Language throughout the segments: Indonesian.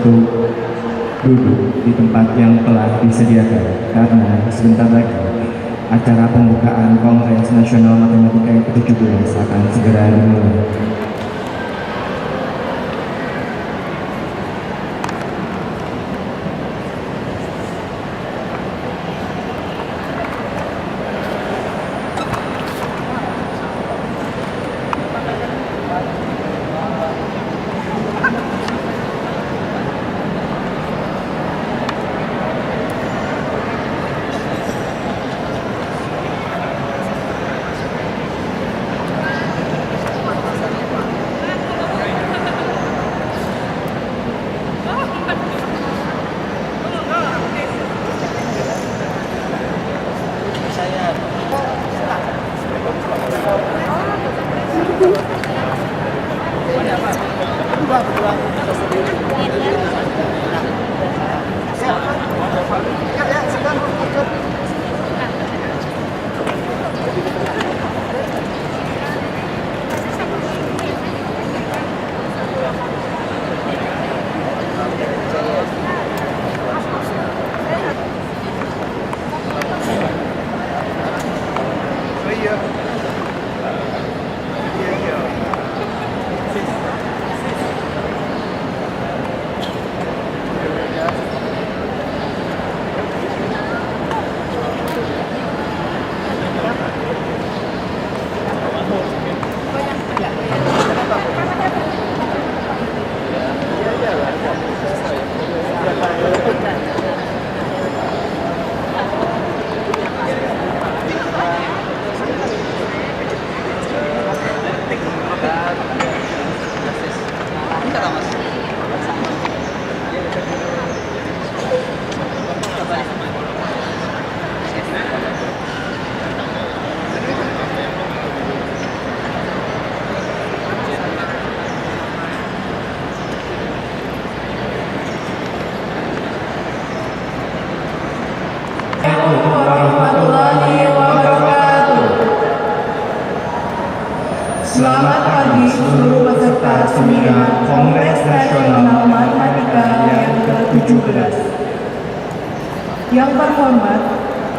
untuk duduk di tempat yang telah disediakan karena sebentar lagi acara pembukaan Kongres Nasional Matematika yang ke-17 akan segera dimulai. Selamat pagi seluruh peserta seminar Kongres Nasional Matematika yang ke-17. Yang terhormat,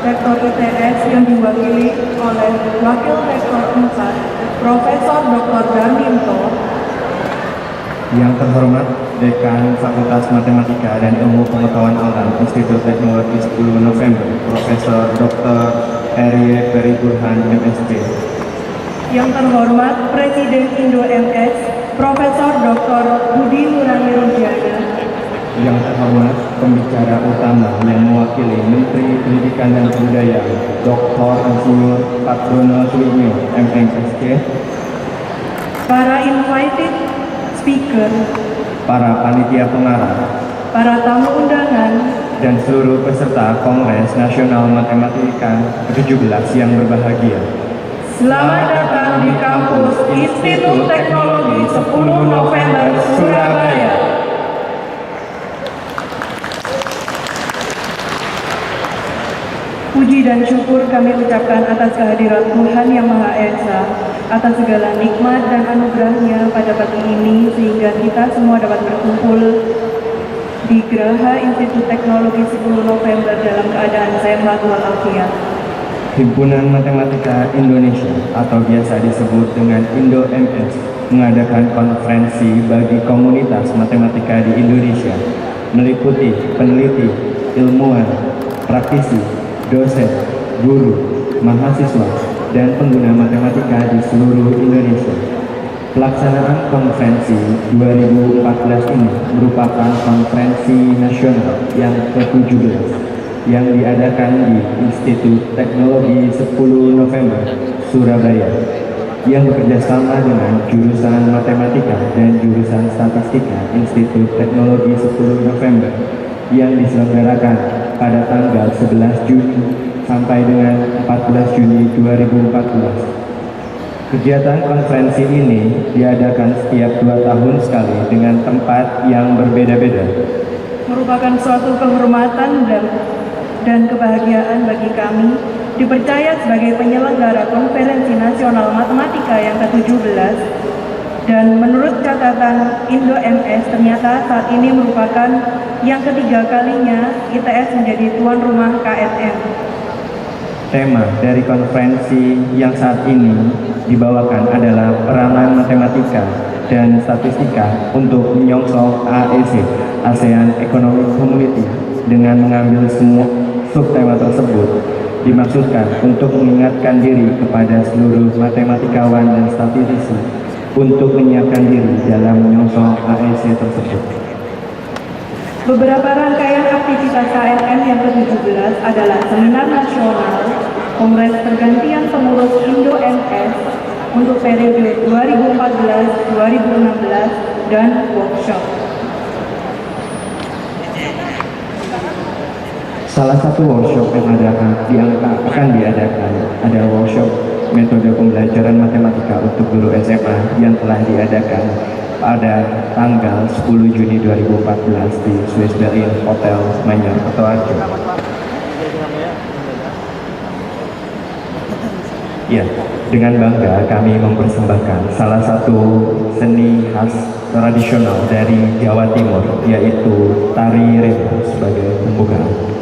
Rektor ITS yang diwakili oleh Wakil Rektor 4, Profesor Dr. Darminto. Yang terhormat, Dekan Fakultas Matematika dan Ilmu Pengetahuan Alam Institut Teknologi 10 November, Profesor Dr. R.Y. Ferry Burhan, MSc. Yang terhormat, Presiden Indo MS, Profesor Dr. Budi Nurani Rujana. Yang terhormat, pembicara utama yang mewakili Menteri Pendidikan dan Kebudayaan, Dr. Insinyur Pakdono Suwinyo, MMSc. Para invited speaker, para panitia pengarah, para tamu undangan, dan seluruh peserta Kongres Nasional Matematika ke-17 yang berbahagia. selamat datang di kampus Institut Teknologi 10 November, Surabaya. Puji dan syukur kami ucapkan atas kehadiran Tuhan Yang Maha Esa, atas segala nikmat dan anugerahnya pada pagi ini, sehingga kita semua dapat berkumpul di Geraha Institut Teknologi 10 November dalam keadaan sehat walafiat. Himpunan Matematika Indonesia atau biasa disebut dengan Indo MS mengadakan konferensi bagi komunitas matematika di Indonesia, meliputi peneliti, ilmuwan, praktisi, dosen, guru, mahasiswa, dan pengguna matematika di seluruh Indonesia. Pelaksanaan konferensi 2014 ini merupakan konferensi nasional yang ke-17 yang diadakan di Institut Teknologi 10 November, Surabaya, yang bekerjasama dengan jurusan Matematika dan jurusan Statistika Institut Teknologi 10 November yang diselenggarakan pada tanggal 11 Juni sampai dengan 14 Juni 2014. Kegiatan konferensi ini diadakan setiap 2 tahun sekali dengan tempat yang berbeda-beda. Merupakan suatu kehormatan dan kebahagiaan bagi kami dipercaya sebagai penyelenggara Konferensi Nasional Matematika yang ke-17 Dan menurut catatan Indo MS, ternyata saat ini merupakan yang ketiga kalinya ITS menjadi tuan rumah KSM. Tema dari konferensi yang saat ini dibawakan adalah peranan matematika dan statistika untuk menyongsong AEC, ASEAN Economic Community. Dengan mengambil semua subtema tersebut, dimaksudkan untuk mengingatkan diri kepada seluruh matematikawan dan statistisi untuk menyiapkan diri dalam menyongsong AEC tersebut. Beberapa rangkaian aktivitas KSM yang ke-17 adalah seminar nasional, kongres pergantian pengurus Indo MS untuk periode 2014-2016, dan workshop. Salah satu workshop yang akan diadakan adalah workshop metode pembelajaran matematika untuk guru SMA yang telah diadakan pada tanggal 10 Juni 2014 di Swiss Berlin Hotel Manyar, Kutoarjo. Ya, dengan bangga kami mempersembahkan salah satu seni khas tradisional dari Jawa Timur, yaitu tari remo sebagai pembukaan.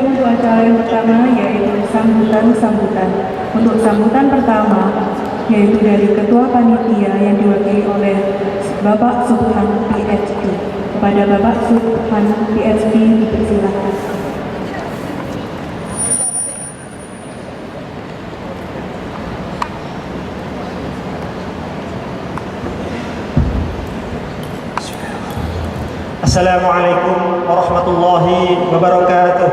untuk acara yang pertama yaitu sambutan-sambutan. Untuk sambutan pertama yaitu dari Ketua Panitia yang diwakili oleh Bapak Subhan PhD. Kepada Bapak Subhan PhD dipersilakan. Assalamualaikum warahmatullahi wabarakatuh.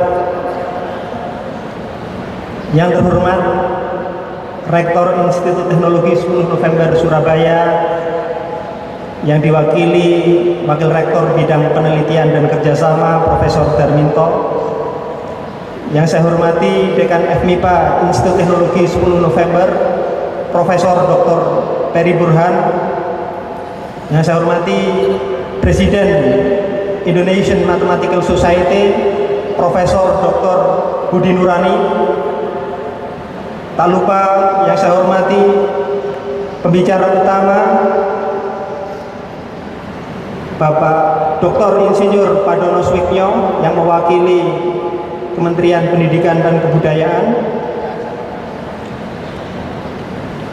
Yang terhormat Rektor Institut Teknologi 10 November Surabaya, yang diwakili Wakil Rektor Bidang Penelitian dan Kerjasama Profesor Darminto, yang saya hormati Dekan FMIPA Institut Teknologi 10 November Profesor Dr. Peri Burhan, yang saya hormati Presiden Indonesian Mathematical Society Profesor Dr. Budi Nurani. Tak lupa yang saya hormati pembicara utama Bapak Dr. Insinyur Padono Swiknyo yang mewakili Kementerian Pendidikan dan Kebudayaan.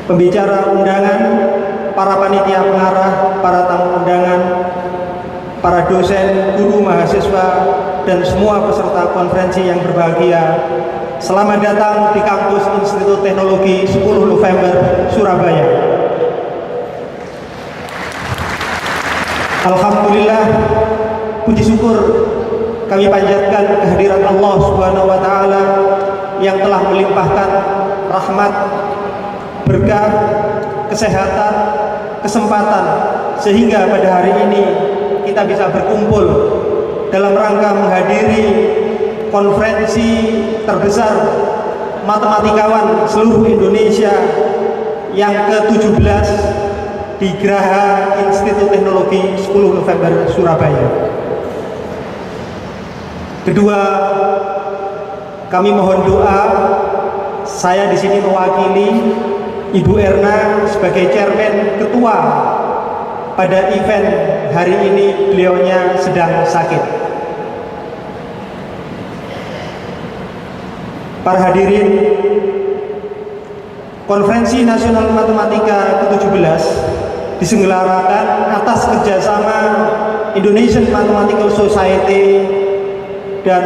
Pembicara undangan, para panitia pengarah, para tamu undangan, para dosen, guru, mahasiswa, dan semua peserta konferensi yang berbahagia. Selamat datang di kampus Institut Teknologi 10 November Surabaya. Alhamdulillah, puji syukur kami panjatkan kehadiran Allah Subhanahu wa taala yang telah melimpahkan rahmat, berkah, kesehatan, kesempatan sehingga pada hari ini kita bisa berkumpul dalam rangka menghadiri konferensi terbesar matematikawan seluruh Indonesia yang ke-17 di Geraha Institut Teknologi 10 November Surabaya. Kedua, kami mohon doa. Saya di sini mewakili Ibu Erna sebagai chairman ketua pada event hari ini. Beliaunya sedang sakit. Para hadirin, Konferensi Nasional Matematika ke-17 diselenggarakan atas kerjasama Indonesian Mathematical Society dan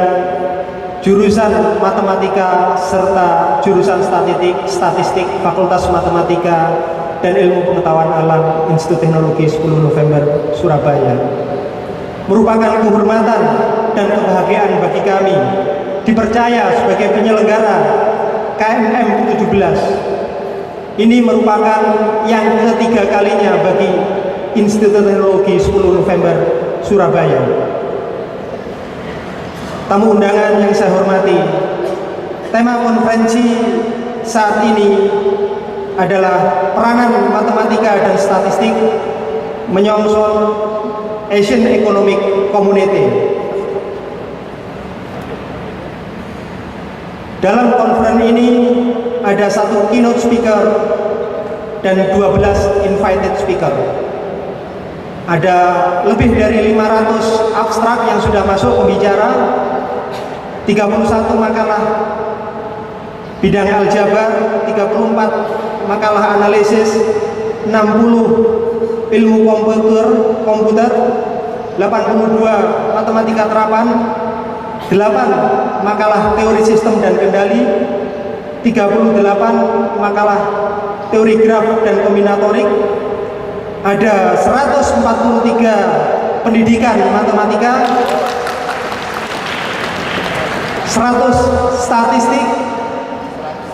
jurusan Matematika serta jurusan Statistik Fakultas Matematika dan Ilmu Pengetahuan Alam Institut Teknologi 10 November Surabaya. Merupakan kehormatan dan kebahagiaan bagi kami dipercaya sebagai penyelenggara KMM ke-17. Ini merupakan yang ketiga kalinya bagi Institut Teknologi 10 November Surabaya. Tamu undangan yang saya hormati, tema konferensi saat ini adalah peranan matematika dan statistik menyongsong Asian Economic Community. Dalam konferensi ini ada satu keynote speaker dan 12 invited speaker. Ada lebih dari 500 abstrak yang sudah masuk pembicara, 31 makalah bidang aljabar, 34 makalah analisis, 60 ilmu komputer, 82 matematika terapan, 8 makalah teori sistem dan kendali, 38 makalah teori graf dan kombinatorik, ada 143 pendidikan matematika, 100 statistik,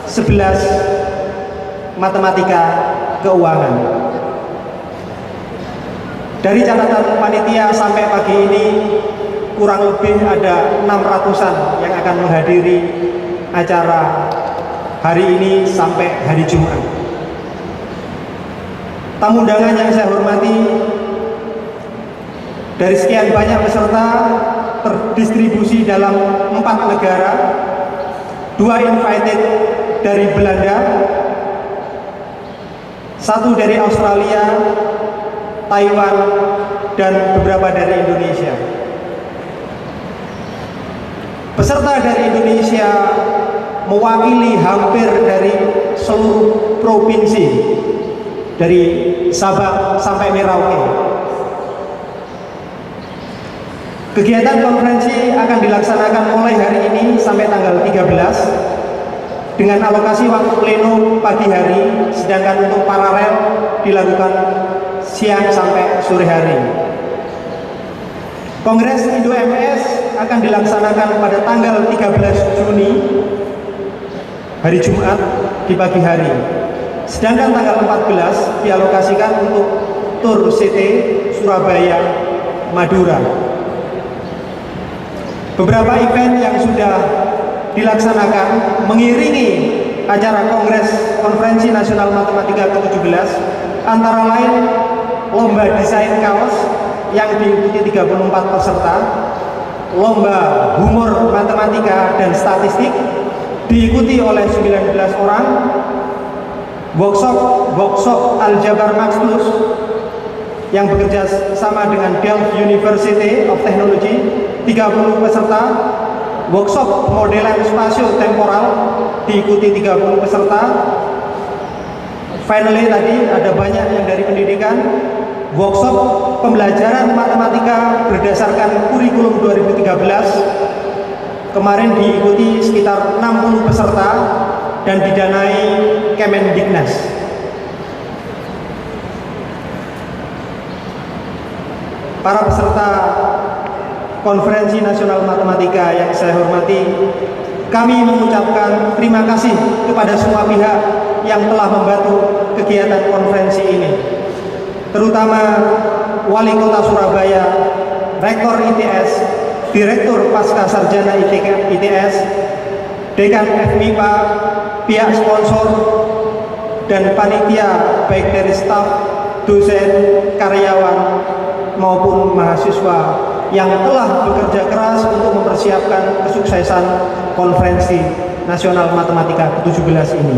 11 matematika keuangan. Dari catatan panitia sampai pagi ini kurang lebih ada 600-an yang akan menghadiri acara hari ini sampai hari Jumat. Tamu undangan yang saya hormati, dari sekian banyak peserta terdistribusi dalam 4 negara, 2 invited dari Belanda, 1 dari Australia, Taiwan, dan beberapa dari Indonesia. Peserta dari Indonesia mewakili hampir dari seluruh provinsi, dari Sabang sampai Merauke. Kegiatan konferensi akan dilaksanakan mulai hari ini sampai tanggal 13 dengan alokasi waktu pleno pagi hari, sedangkan untuk paralel dilakukan siang sampai sore hari. Kongres Indo-MS akan dilaksanakan pada tanggal 13 Juni hari Jumat di pagi hari. Sedangkan tanggal 14 dialokasikan untuk tur CT Surabaya, Madura. Beberapa event yang sudah dilaksanakan mengiringi acara Kongres Konferensi Nasional Matematika ke-17 antara lain lomba desain kaos yang diikuti 34 peserta, lomba humor matematika dan statistik diikuti oleh 19 orang, workshop Aljabar Maxtus yang bekerja sama dengan Delft University of Technology 30 peserta, workshop modelan spasio temporal diikuti 30 peserta. Finally tadi ada banyak yang dari pendidikan, workshop pembelajaran matematika berdasarkan kurikulum 2013 kemarin diikuti sekitar 60 peserta dan didanai Kemendiknas. Para peserta Konferensi Nasional Matematika yang saya hormati, kami mengucapkan terima kasih kepada semua pihak yang telah membantu kegiatan konferensi ini, terutama Wali Kota Surabaya, Rektor ITS, Direktur Pasca Sarjana ITS, Dekan FMIPA, pihak sponsor, dan panitia baik dari staf, dosen, karyawan, maupun mahasiswa yang telah bekerja keras untuk mempersiapkan kesuksesan Konferensi Nasional Matematika ke-17 ini.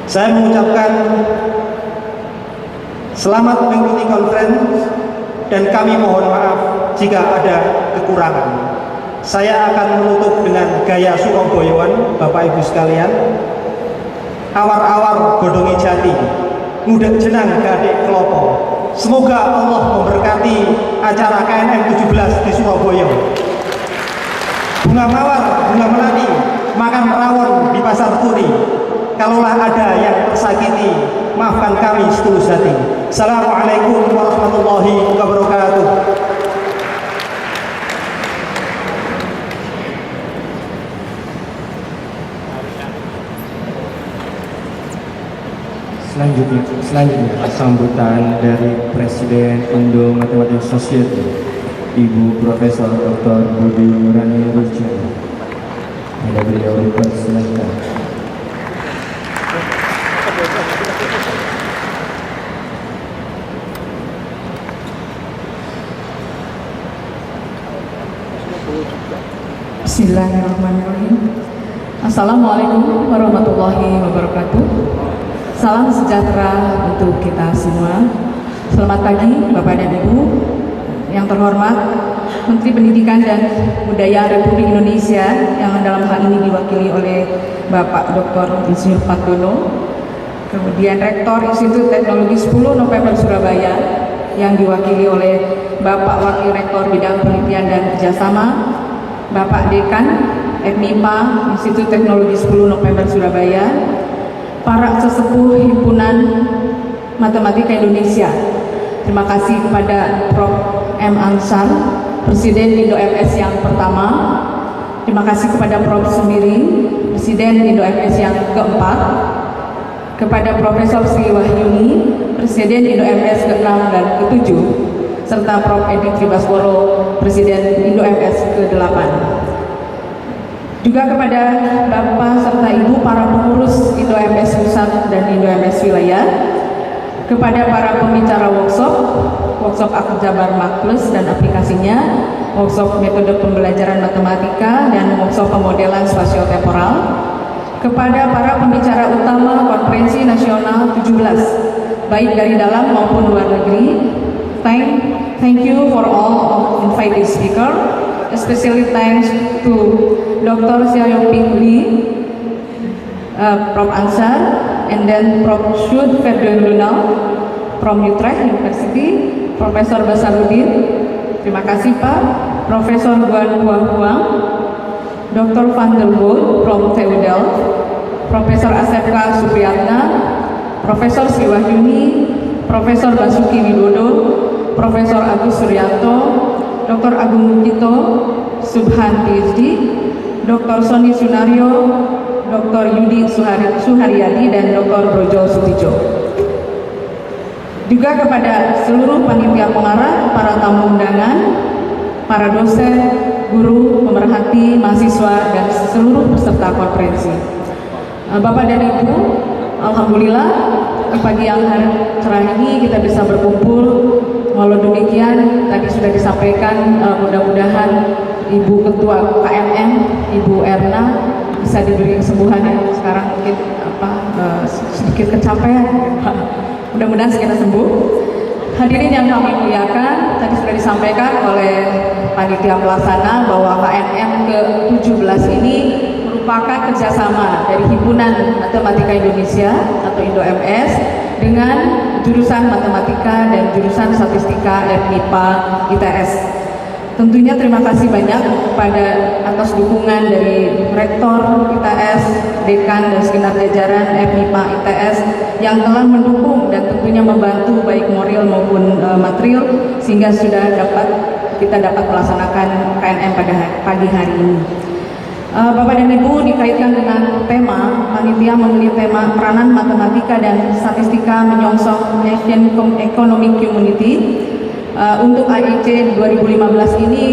Saya mengucapkan selamat mengikuti konferensi dan kami mohon maaf jika ada kekurangan. Saya akan menutup dengan gaya Surabayaan, Bapak Ibu sekalian. Awar-awar godongi jati, ngudek jenang gadek kelopo. Semoga Allah memberkati acara KNM 17 di Surabaya. Bunga mawar, bunga melati, makan rawon di pasar turi. Kalaulah ada yang tersakiti, maafkan kami setulus hati. Assalamualaikum warahmatullahi wabarakatuh. Selanjutnya sambutan dari Presiden Indo Mathematics Society, Ibu Profesor Dr. Budi Nurani Rujana. Ada beliau dipersilakan. Bismillahirrahmanirrahim. Assalamualaikum warahmatullahi wabarakatuh. Salam sejahtera untuk kita semua. Selamat pagi Bapak dan Ibu. Yang terhormat Menteri Pendidikan dan Budaya Republik Indonesia yang dalam hal ini diwakili oleh Bapak Dr. Insinyur Patdono. Kemudian Rektor Institut Teknologi 10 November Surabaya yang diwakili oleh Bapak Wakil Rektor Bidang Penelitian dan Kerjasama, Bapak Dekan FMIPA Institut Teknologi 10 November Surabaya, para sesepuh Himpunan Matematika Indonesia. Terima kasih kepada Prof. M. Ansar, Presiden Indo-MS yang pertama. Terima kasih kepada Prof. Sendiri, Presiden Indo-MS yang keempat. Kepada Profesor Sri Wahyuni, Presiden Indo-MS ke-6 dan ke-7. Serta Prof. Edi Tribaskoro, Presiden Indo-MS ke-8. Juga kepada Bapak serta Ibu para pengurus Indo-MS Pusat dan Indo-MS Wilayah, kepada para pembicara workshop Aljabar Maxtus dan aplikasinya, workshop metode pembelajaran matematika, dan workshop pemodelan spasio-temporal, kepada para pembicara utama Konferensi Nasional 17, baik dari dalam maupun luar negeri. Thank you for all of invited speaker. especially thanks to Dr. Xiaoyong Ping Lee, Prof. Ansar, and then Prof. Sud Ferdinand from Utrecht University, Profesor Basarudin, terima kasih Pak, Profesor Guan Huang, Dr. Van der Wold from TU Delft, Profesor Asepka Supriyatna, Profesor Sriwahyuni, Profesor Basuki Widodo, Profesor Agus Suryanto, Dr. Agung Mukito, Subhan PhD, Dr. Sony Sunario, Dr. Yudi Suharyadi, dan Dr. Brojo Sutijo. Juga kepada seluruh panitia pengarah, para tamu undangan, para dosen, guru, pemerhati, mahasiswa, dan seluruh peserta konferensi. Bapak dan Ibu, alhamdulillah pagi yang cerah ini kita bisa berkumpul. Walau demikian, tadi sudah disampaikan, mudah-mudahan Ibu Ketua KMM, Ibu Erna, bisa diberi kesembuhan ya. Sekarang mungkin sedikit kecapean. Mudah-mudahan segera sembuh. Hadirin yang kami muliakan, tadi sudah disampaikan oleh panitia pelaksana bahwa KMM ke-17 ini merupakan kerjasama dari Himpunan Matematika Indonesia atau IndoMS dengan jurusan Matematika dan jurusan Statistika MIPA ITS. Tentunya terima kasih banyak pada atas dukungan dari Rektor ITS, Dekan dan segenap jajaran MIPA ITS yang telah mendukung dan tentunya membantu baik moral maupun material sehingga kita dapat melaksanakan KNM pada pagi hari ini. Bapak dan Ibu, dikaitkan dengan tema, panitia memilih tema peranan matematika dan statistika menyongsong Asian Economic Community. Untuk AEC 2015 ini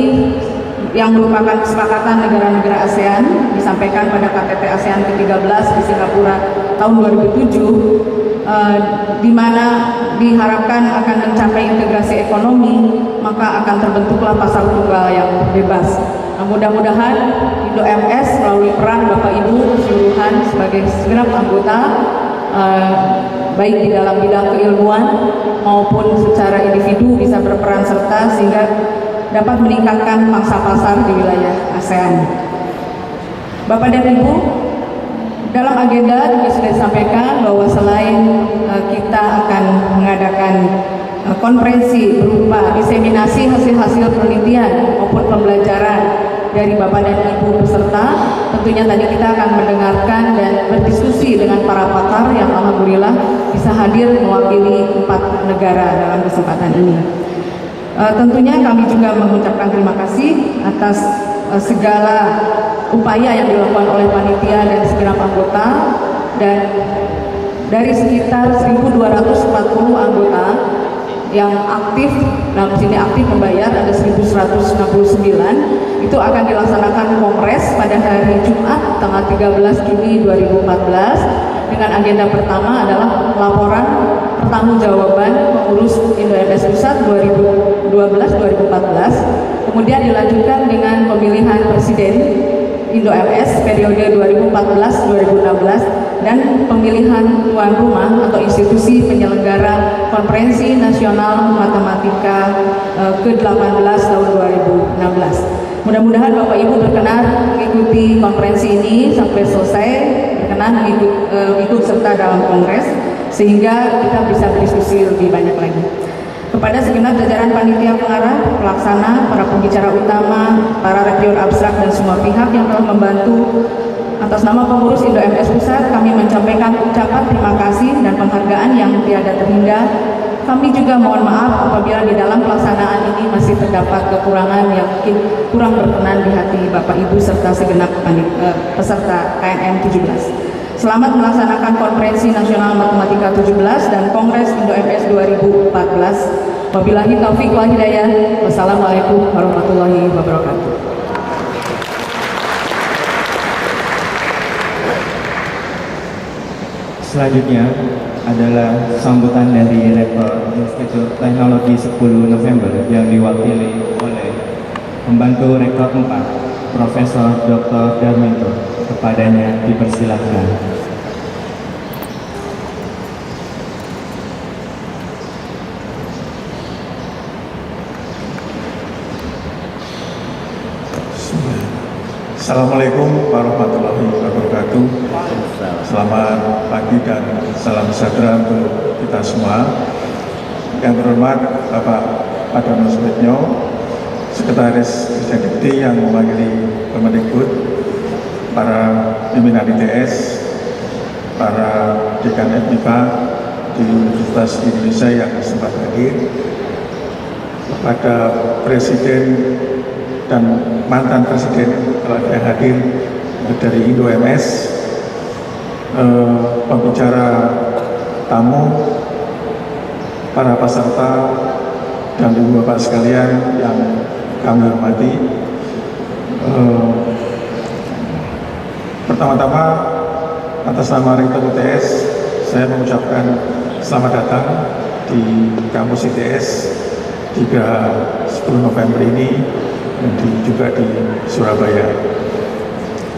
yang merupakan kesepakatan negara-negara ASEAN disampaikan pada KTT ASEAN ke-13 di Singapura tahun 2007, di mana diharapkan akan mencapai integrasi ekonomi, maka akan terbentuklah pasar tunggal yang bebas. Nah, mudah-mudahan IndoMS melalui peran Bapak Ibu keseluruhan sebagai segenap anggota, baik di dalam bidang keilmuan maupun secara individu bisa berperan serta sehingga dapat meningkatkan pangsa pasar di wilayah ASEAN. Bapak dan Ibu, dalam agenda juga sudah disampaikan bahwa selain kita akan mengadakan konferensi berupa diseminasi hasil-hasil penelitian maupun pembelajaran dari Bapak dan Ibu peserta, tentunya tadi kita akan mendengarkan dan berdiskusi dengan para pakar yang alhamdulillah bisa hadir mewakili 4 negara dalam kesempatan ini. Tentunya kami juga mengucapkan terima kasih atas segala upaya yang dilakukan oleh panitia dan segenap anggota, dan dari sekitar 1.240 anggota yang aktif, dalam sini aktif membayar ada 1.169, itu akan dilaksanakan kongres pada hari Jumat tanggal 13 Juni 2014 dengan agenda pertama adalah laporan pertanggungjawaban pengurus IndoMS Pusat 2012-2014, kemudian dilanjutkan dengan pemilihan presiden IndoMS periode 2014-2016 dan pemilihan tuan rumah atau institusi penyelenggara Konferensi Nasional Matematika ke-18 tahun 2016. Mudah-mudahan Bapak Ibu berkenan mengikuti konferensi ini sampai selesai, berkenan ikut serta dalam kongres sehingga kita bisa berdiskusi lebih banyak lagi. Kepada segenap jajaran panitia pengarah, pelaksana, para pembicara utama, para reviewer abstrak dan semua pihak yang telah membantu, atas nama pengurus IndoMS Pusat kami menyampaikan ucapan terima kasih dan penghargaan yang tiada terhingga. Kami juga mohon maaf apabila di dalam pelaksanaan ini masih terdapat kekurangan yang mungkin kurang berkenan di hati Bapak Ibu serta segenap peserta KNM 17. Selamat melaksanakan Konferensi Nasional Matematika 17 dan Kongres IndoMS 2014. Wabillahi taufiq wal hidayah. Wassalamualaikum warahmatullahi wabarakatuh. Selanjutnya adalah sambutan dari Rektor Institut Teknologi 10 November yang diwakili oleh Pembantu Rektor 4, Profesor Dr. Darminto. Kepadanya dipersilakan. Assalamualaikum warahmatullahi wabarakatuh. Selamat pagi dan salam sejahtera untuk kita semua. Yang terhormat Bapak Adham Sudityo, Sekretaris Dikti yang mewakili Kemendikbud, para pimpinan ITS, para dekan FMIPA di Universitas Indonesia yang sempat hadir, kepada Presiden dan mantan Presiden kalau ada yang hadir dari IndoMS, pembicara tamu, para peserta dan ibu bapak sekalian yang kami hormati. Pertama-tama atas nama Rektor ITS saya mengucapkan selamat datang di kampus ITS 10 November ini dan juga di Surabaya.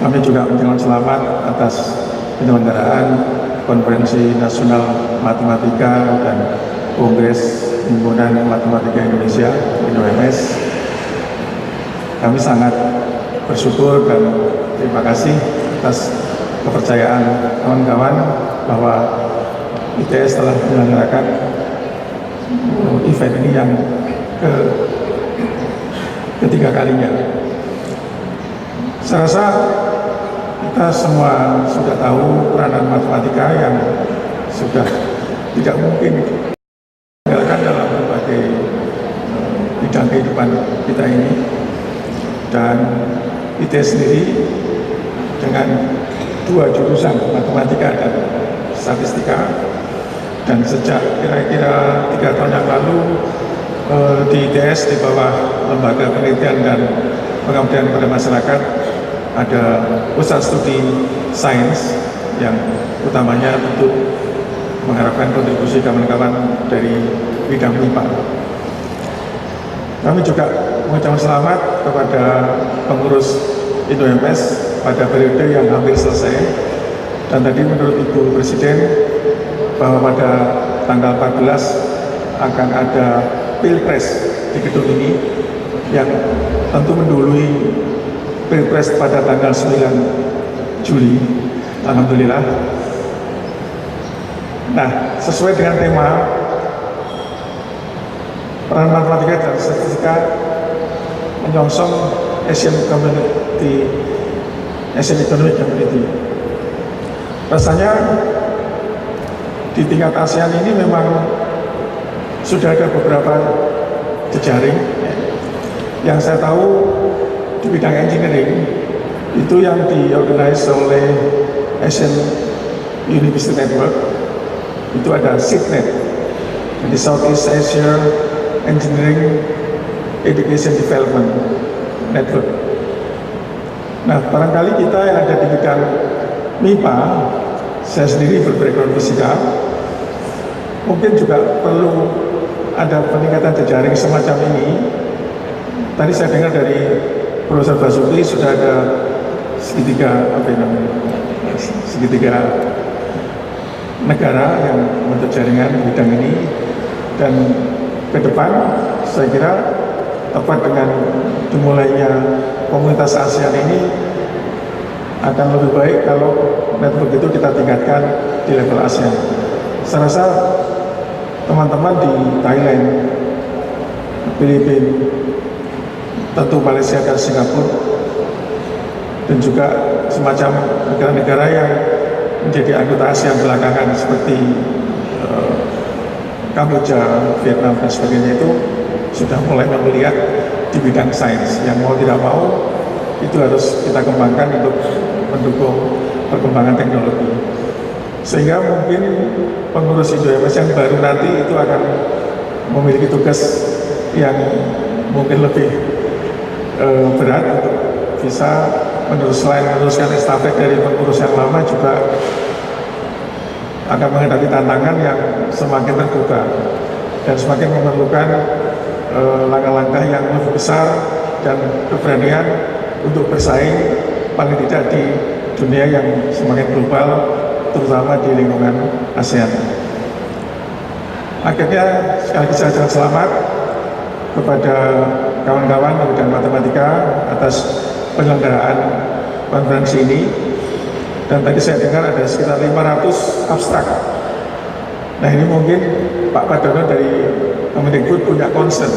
Kami juga mengucapkan selamat atas penyelenggaraan Konferensi Nasional Matematika dan Kongres Himpunan Matematika Indonesia (IndoMS). Kami sangat bersyukur dan terima kasih atas kepercayaan kawan-kawan bahwa ITS telah menyelenggarakan event ini yang ketiga kalinya. Saya rasa kita semua sudah tahu peranan matematika yang sudah tidak mungkin ditinggalkan dalam berbagai bidang kehidupan kita ini. Dan ITS sendiri dengan 2 jurusan matematika dan statistika, dan sejak kira-kira 3 tahun yang lalu di ITS di bawah Lembaga Penelitian dan Pengabdian pada Masyarakat ada pusat studi sains yang utamanya untuk mengharapkan kontribusi kawan-kawan dari bidang MIPA. Kami juga mengucapkan selamat kepada pengurus IndoMS pada periode yang hampir selesai, dan tadi menurut Ibu Presiden bahwa pada tanggal 14 akan ada Pilpres di gedung ini yang tentu mendahului Pilpres pada tanggal 9 Juli. Alhamdulillah. Nah, sesuai dengan tema peran matematika dan statistika menyongsong Asian Economic Community. Rasanya di tingkat ASEAN ini memang sudah ada beberapa jejaring. Yang saya tahu di bidang engineering itu yang diorganize oleh Asian University Network itu ada SIGNET, di Southeast Asia Engineering Education Development Network. Nah, barangkali kita yang ada di bidang MIPA, saya sendiri berbackground fisika, mungkin juga perlu ada peningkatan jejaring semacam ini. Tadi saya dengar dari Profesor Basuki sudah ada segitiga negara yang membentuk jaringan di bidang ini, dan ke depan saya kira tepat dengan dimulainya komunitas ASEAN ini akan lebih baik kalau network itu kita tingkatkan di level ASEAN. Saya rasa teman-teman di Thailand, Filipina, tentu Malaysia dan Singapura, dan juga semacam negara-negara yang menjadi anggota ASEAN belakangan seperti Kamboja, Vietnam dan sebagainya itu sudah mulai melihat di bidang sains yang mau tidak mau itu harus kita kembangkan untuk mendukung perkembangan teknologi. Sehingga mungkin pengurus IndoMS yang baru nanti itu akan memiliki tugas yang mungkin lebih berat untuk bisa meneruskan estafet dari pengurus yang lama, juga akan menghadapi tantangan yang semakin terbuka dan semakin memerlukan langkah-langkah yang lebih besar dan keberanian untuk bersaing paling tidak di dunia yang semakin global, terutama di lingkungan ASEAN. Akhirnya sekali lagi saya ucapkan selamat kepada kawan-kawan di bidang matematika atas penyelenggaraan konferensi ini. Dan tadi saya dengar ada sekitar 500 abstrak. Nah ini mungkin Pak Padono dari Kemendikbud punya concern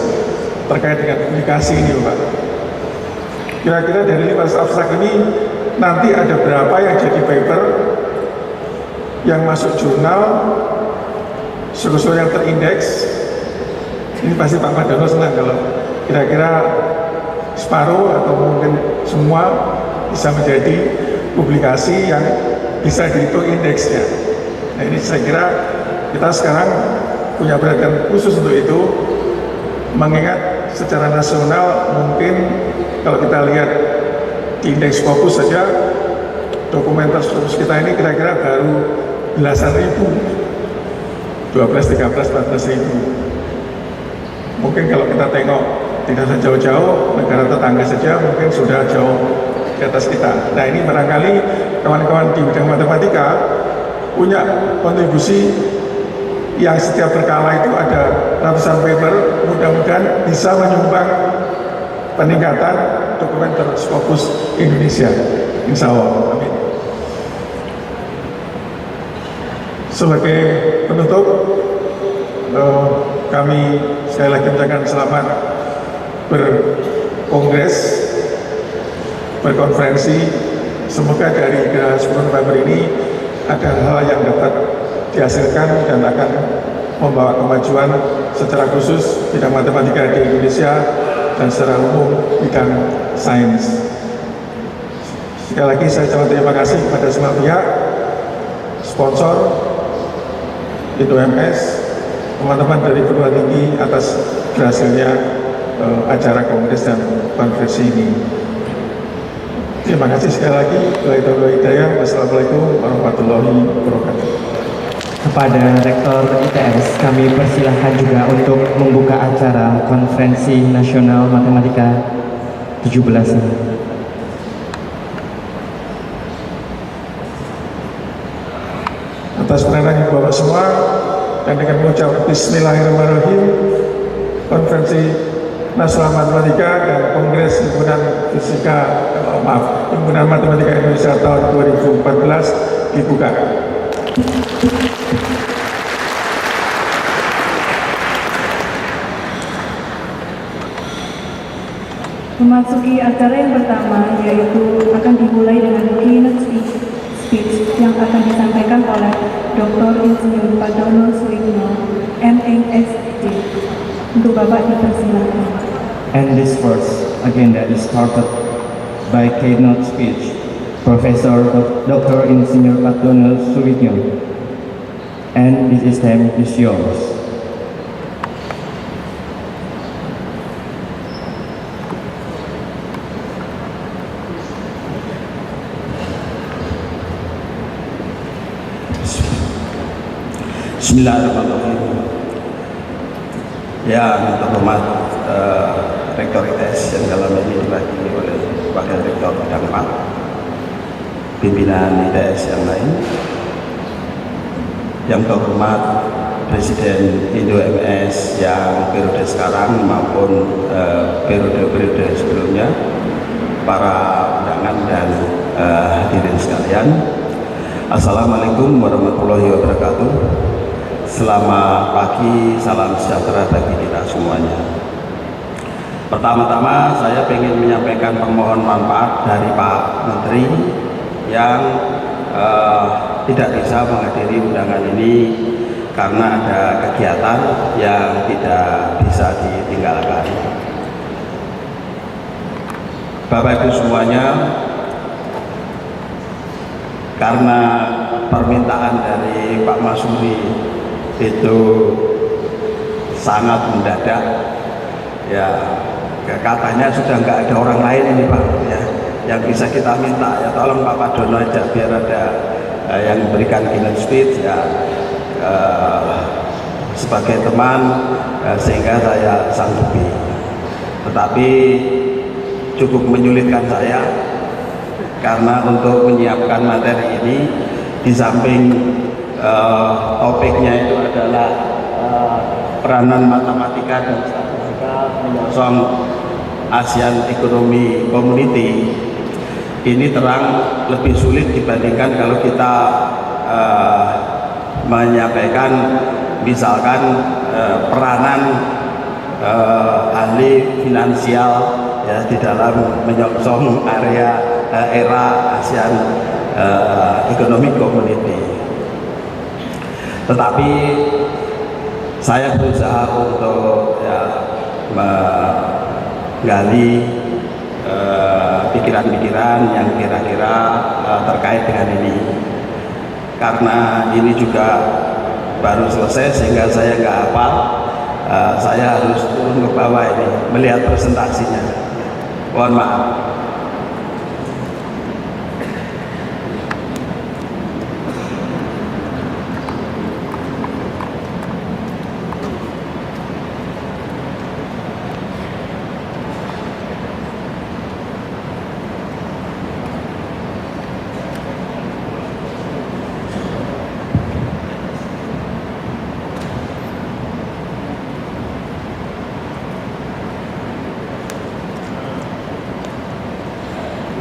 terkait dengan publikasi ini Pak. Kira-kira dari 500 abstrak ini nanti ada berapa yang jadi paper, yang masuk jurnal, yang terindeks. Ini pasti Pak Padono senang kalau kira-kira separuh atau mungkin semua bisa menjadi publikasi yang bisa dihitung indeksnya. Nah ini saya kira kita sekarang punya perhatian khusus untuk itu, mengingat secara nasional mungkin kalau kita lihat di indeks Scopus saja, dokumenter Scopus kita ini kira-kira baru belasan ribu, 12, 13, 14 ribu. Mungkin kalau kita tengok tidak jauh-jauh, negara tetangga saja mungkin sudah jauh di atas kita. Nah ini barangkali kawan-kawan di bidang matematika punya kontribusi yang setiap berkala itu ada ratusan paper, mudah-mudahan bisa menyumbang peningkatan dokumenter Scopus Indonesia. Insya Allah, amin. Sebagai penutup, kami sekali lagi mengucapkan selamat berkongres, berkonferensi. Semoga dari Geraha 10 November ini ada hal yang dapat dihasilkan dan akan membawa kemajuan secara khusus bidang matematika di Indonesia dan secara umum bidang sains. Sekali lagi saya ucapkan terima kasih kepada semua pihak, sponsor, IndoMS, teman-teman dari perguruan tinggi atas berhasilnya acara kongres dan konferensi ini. Terima kasih sekali lagi. Wassalamualaikum warahmatullahi wabarakatuh. Kepada Rektor ITS, kami persilahkan juga untuk membuka acara Konferensi Nasional Matematika 17 ini. Atas perkenan Bapak semua dan dengan mengucap Bismillahirrahmanirrahim, Konferensi Nasional Matematika dan Kongres Himpunan Matematika Indonesia tahun 2014 dibuka. Memasuki acara yang pertama, yaitu akan dimulai dengan keynote speech yang akan disampaikan oleh Dr. Insinyur Padono Suwigno, MASD. Untuk Bapak dipersilakan. And this first agenda is started by keynote speech, Professor Dr. Insinyur Padono Suwigno. And this time is yours. Bismillahirrahmanirrahim. Yang terhormat Rektor ITS yang dalam ini diwakili oleh Wakil Rektor Bidang 4, pimpinan ITS yang lain, yang terhormat Presiden IndoMS yang periode sekarang maupun periode-periode sebelumnya, para undangan dan hadirin sekalian, Assalamualaikum warahmatullahi wabarakatuh. Selamat pagi, salam sejahtera bagi kita semuanya. Pertama-tama saya ingin menyampaikan permohonan maaf dari Pak Menteri yang tidak bisa menghadiri undangan ini karena ada kegiatan yang tidak bisa ditinggalkan. Bapak Ibu semuanya, karena permintaan dari Pak Masuri itu sangat mendadak, ya katanya sudah nggak ada orang lain ini Pak ya yang bisa kita minta, ya tolong Pak Padono aja biar ada yang memberikan keynote speech ya sebagai teman sehingga saya sanggupi, tetapi cukup menyulitkan saya karena untuk menyiapkan materi ini di samping topiknya itu adalah peranan matematika dan statistika menyosong ASEAN Economic Community. ini terang lebih sulit dibandingkan kalau kita menyampaikan misalkan peranan ahli finansial ya di dalam menyongsong area era ASEAN Economic Community. Tetapi saya berusaha untuk ya, menggali pikiran-pikiran yang kira-kira terkait dengan ini, karena ini juga baru selesai sehingga saya nggak hafal. Saya harus turun ke bawah ini melihat presentasinya. Mohon maaf.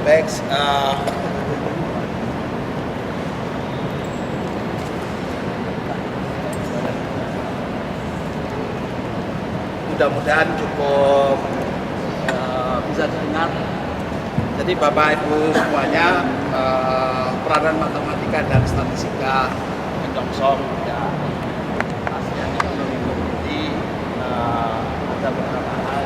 Baik, mudah-mudahan cukup bisa didengar. Jadi Bapak Ibu semuanya, peranan matematika dan statistika menyongsong ya ASEAN Economic Community, ada beberapa hal.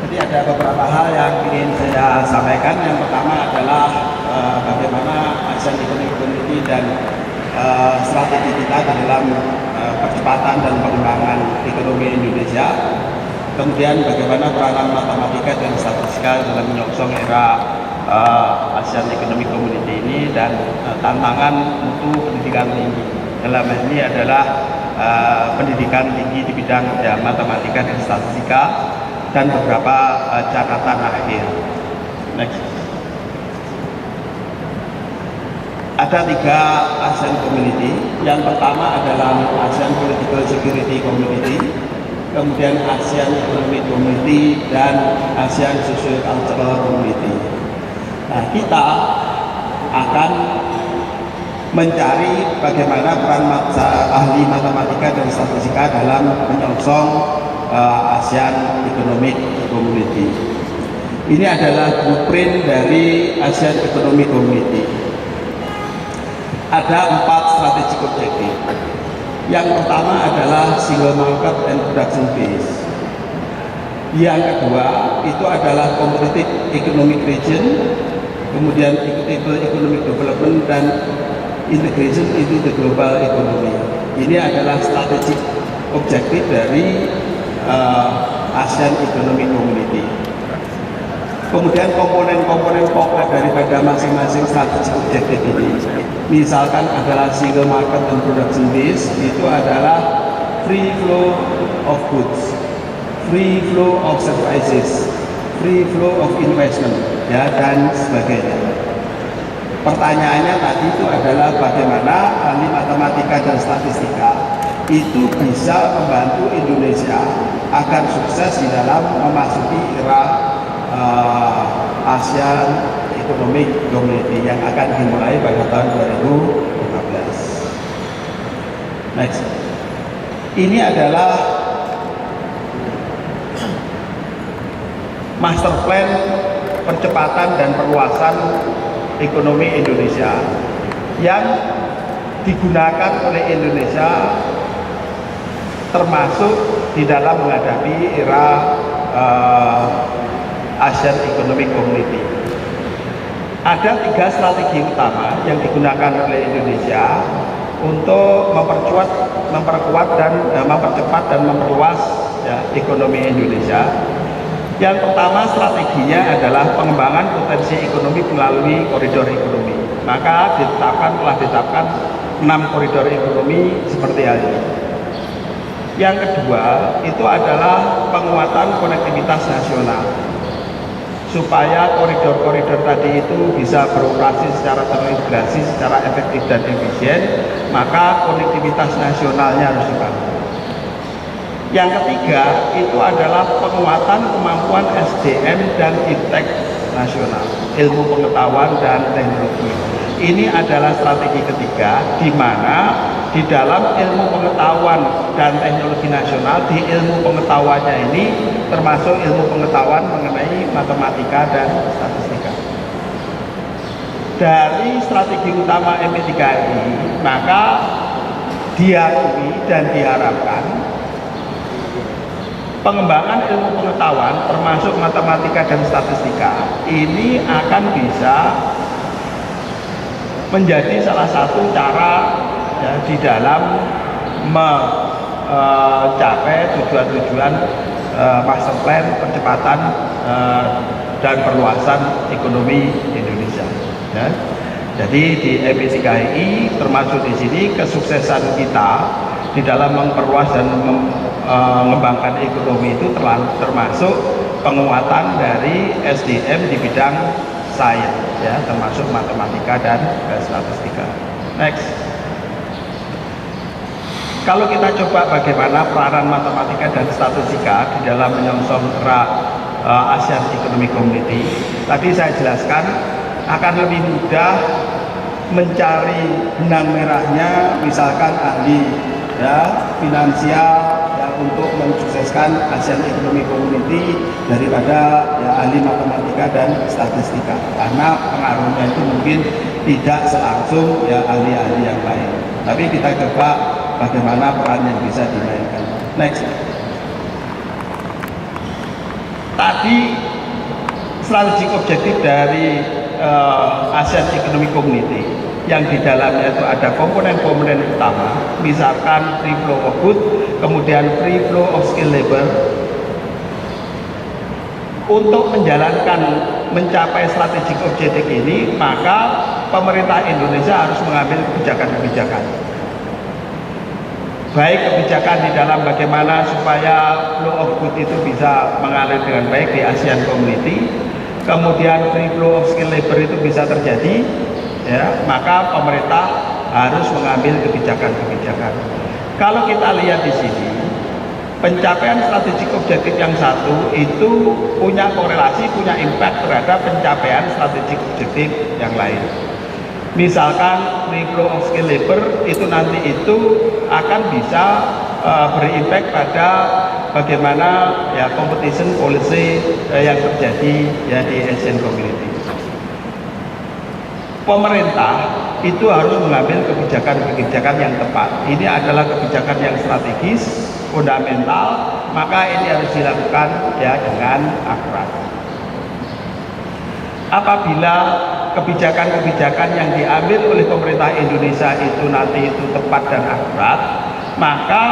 Jadi ada beberapa hal yang ingin saya sampaikan. Yang pertama adalah bagaimana ASEAN Economic Community dan strategi kita dalam percepatan dan pengembangan ekonomi Indonesia. Kemudian bagaimana peranan matematika dan statistika dalam menyongsong era ASEAN Economic Community ini, dan tantangan mutu pendidikan tinggi. Dalam hal ini adalah pendidikan tinggi di bidang ya, matematika dan statistika, dan beberapa catatan akhir. Next. Ada 3 ASEAN Community. Yang pertama adalah ASEAN Political Security Community, kemudian ASEAN Economic Community, dan ASEAN Social Cultural Community. Nah, kita akan mencari bagaimana peran ahli matematika dan statistika dalam menyongsong ASEAN Economic Community. Ini adalah blueprint dari ASEAN Economic Community. Ada 4 strategic objektif. Yang pertama adalah single market and production base. Yang kedua itu adalah competitive economic region, kemudian equitable economic development, dan integration into the global economy. Ini adalah strategic objektif dari ASEAN Economic Community. Kemudian komponen-komponen pokok daripada masing-masing strategic objektif ini, misalkan adalah single market and production base, itu adalah free flow of goods, free flow of services, free flow of investment, ya, dan sebagainya. Pertanyaannya tadi itu adalah bagaimana ahli matematika dan statistika itu bisa membantu Indonesia agar sukses di dalam memasuki era ASEAN Economic Community yang akan dimulai pada tahun 2015. Next. Ini adalah master plan percepatan dan perluasan ekonomi Indonesia yang digunakan oleh Indonesia termasuk di dalam menghadapi era ASEAN Economic Community. Ada 3 strategi utama yang digunakan oleh Indonesia untuk memperkuat dan mempercepat dan memperluas ya, ekonomi Indonesia. Yang pertama strateginya adalah pengembangan potensi ekonomi melalui koridor ekonomi. Maka telah ditetapkan 6 koridor ekonomi seperti hal ini. Yang kedua itu adalah penguatan konektivitas nasional. supaya koridor-koridor tadi itu bisa beroperasi secara terintegrasi, secara efektif dan efisien, maka konektivitas nasionalnya harus dibangun. Yang ketiga itu adalah penguatan kemampuan SDM dan iptek nasional, ilmu pengetahuan dan teknologi. Ini adalah strategi ketiga, di mana di dalam ilmu pengetahuan dan teknologi nasional, di ilmu pengetahuannya ini termasuk ilmu pengetahuan mengenai matematika dan statistika. Dari strategi utama MP3I, maka diakui dan diharapkan pengembangan ilmu pengetahuan termasuk matematika dan statistika ini akan bisa menjadi salah satu cara ya, di dalam mencapai tujuan-tujuan master plan percepatan dan perluasan ekonomi Indonesia. Ya. Jadi di MP3I termasuk di sini kesuksesan kita di dalam memperluas dan mengembangkan ekonomi itu termasuk penguatan dari SDM di bidang sains, ya, termasuk matematika dan statistika. Next. Kalau kita coba bagaimana peranan matematika dan statistika di dalam menyongsong ASEAN Economic Community, tadi saya jelaskan akan lebih mudah mencari benang merahnya, misalkan ahli ya, finansial ya, untuk mensukseskan ASEAN Economic Community daripada ya, ahli matematika dan statistika, karena pengaruhnya itu mungkin tidak selangsung ya ahli-ahli yang lain. Tapi kita coba bagaimana peran yang bisa dimainkan. Next. Tadi strategik objektif dari ASEAN Economic Community yang di dalamnya itu ada komponen-komponen utama, misalkan free flow of goods, kemudian free flow of skilled labor. Untuk mencapai strategik objektif ini, maka pemerintah Indonesia harus mengambil kebijakan-kebijakan. Baik kebijakan di dalam bagaimana supaya flow of goods itu bisa mengalir dengan baik di ASEAN Community, kemudian free flow of skilled labor itu bisa terjadi, ya, maka pemerintah harus mengambil kebijakan-kebijakan. Kalau kita lihat di sini, pencapaian strategik objektif yang satu itu punya korelasi, punya impact terhadap pencapaian strategik objektif yang lain. Misalkan free flow of skilled labor itu nanti itu akan bisa berimpact pada bagaimana ya competition policy yang terjadi ya di ASEAN Community. Pemerintah itu harus mengambil kebijakan-kebijakan yang tepat. Ini adalah kebijakan yang strategis, fundamental, maka ini harus dilakukan ya dengan akurat. Apabila kebijakan-kebijakan yang diambil oleh pemerintah Indonesia itu nanti itu tepat dan akurat, maka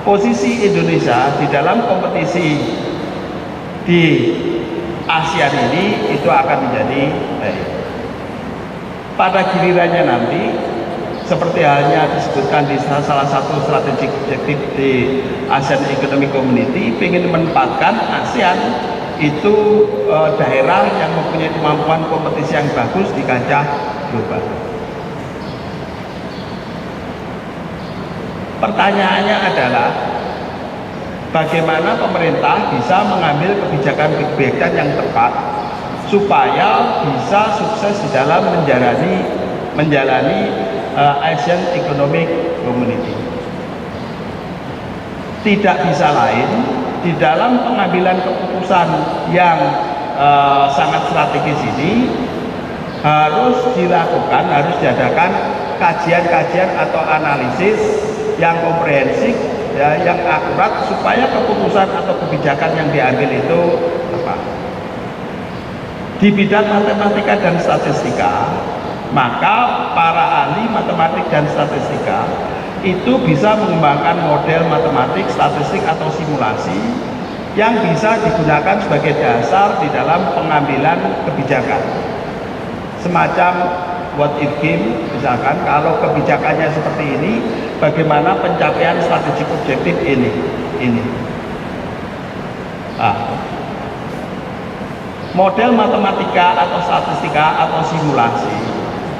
posisi Indonesia di dalam kompetisi di ASEAN ini itu akan menjadi baik. Pada gilirannya nanti, seperti halnya disebutkan di salah satu strategik objektif di ASEAN Economic Community, ingin menempatkan ASEAN itu daerah yang mempunyai kemampuan kompetisi yang bagus di kancah global. Pertanyaannya adalah bagaimana pemerintah bisa mengambil kebijakan-kebijakan yang tepat supaya bisa sukses di dalam menjalani ASEAN Economic Community. Tidak bisa lain, di dalam pengambilan keputusan yang sangat strategis ini harus diadakan kajian-kajian atau analisis yang komprehensif, ya, yang akurat supaya keputusan atau kebijakan yang diambil itu tepat. Di bidang matematika dan statistika, maka para ahli matematik dan statistika itu bisa mengembangkan model matematik, statistik atau simulasi yang bisa digunakan sebagai dasar di dalam pengambilan kebijakan. Semacam what if game, misalkan kalau kebijakannya seperti ini, bagaimana pencapaian strategik objektif ini. model matematika atau statistika atau simulasi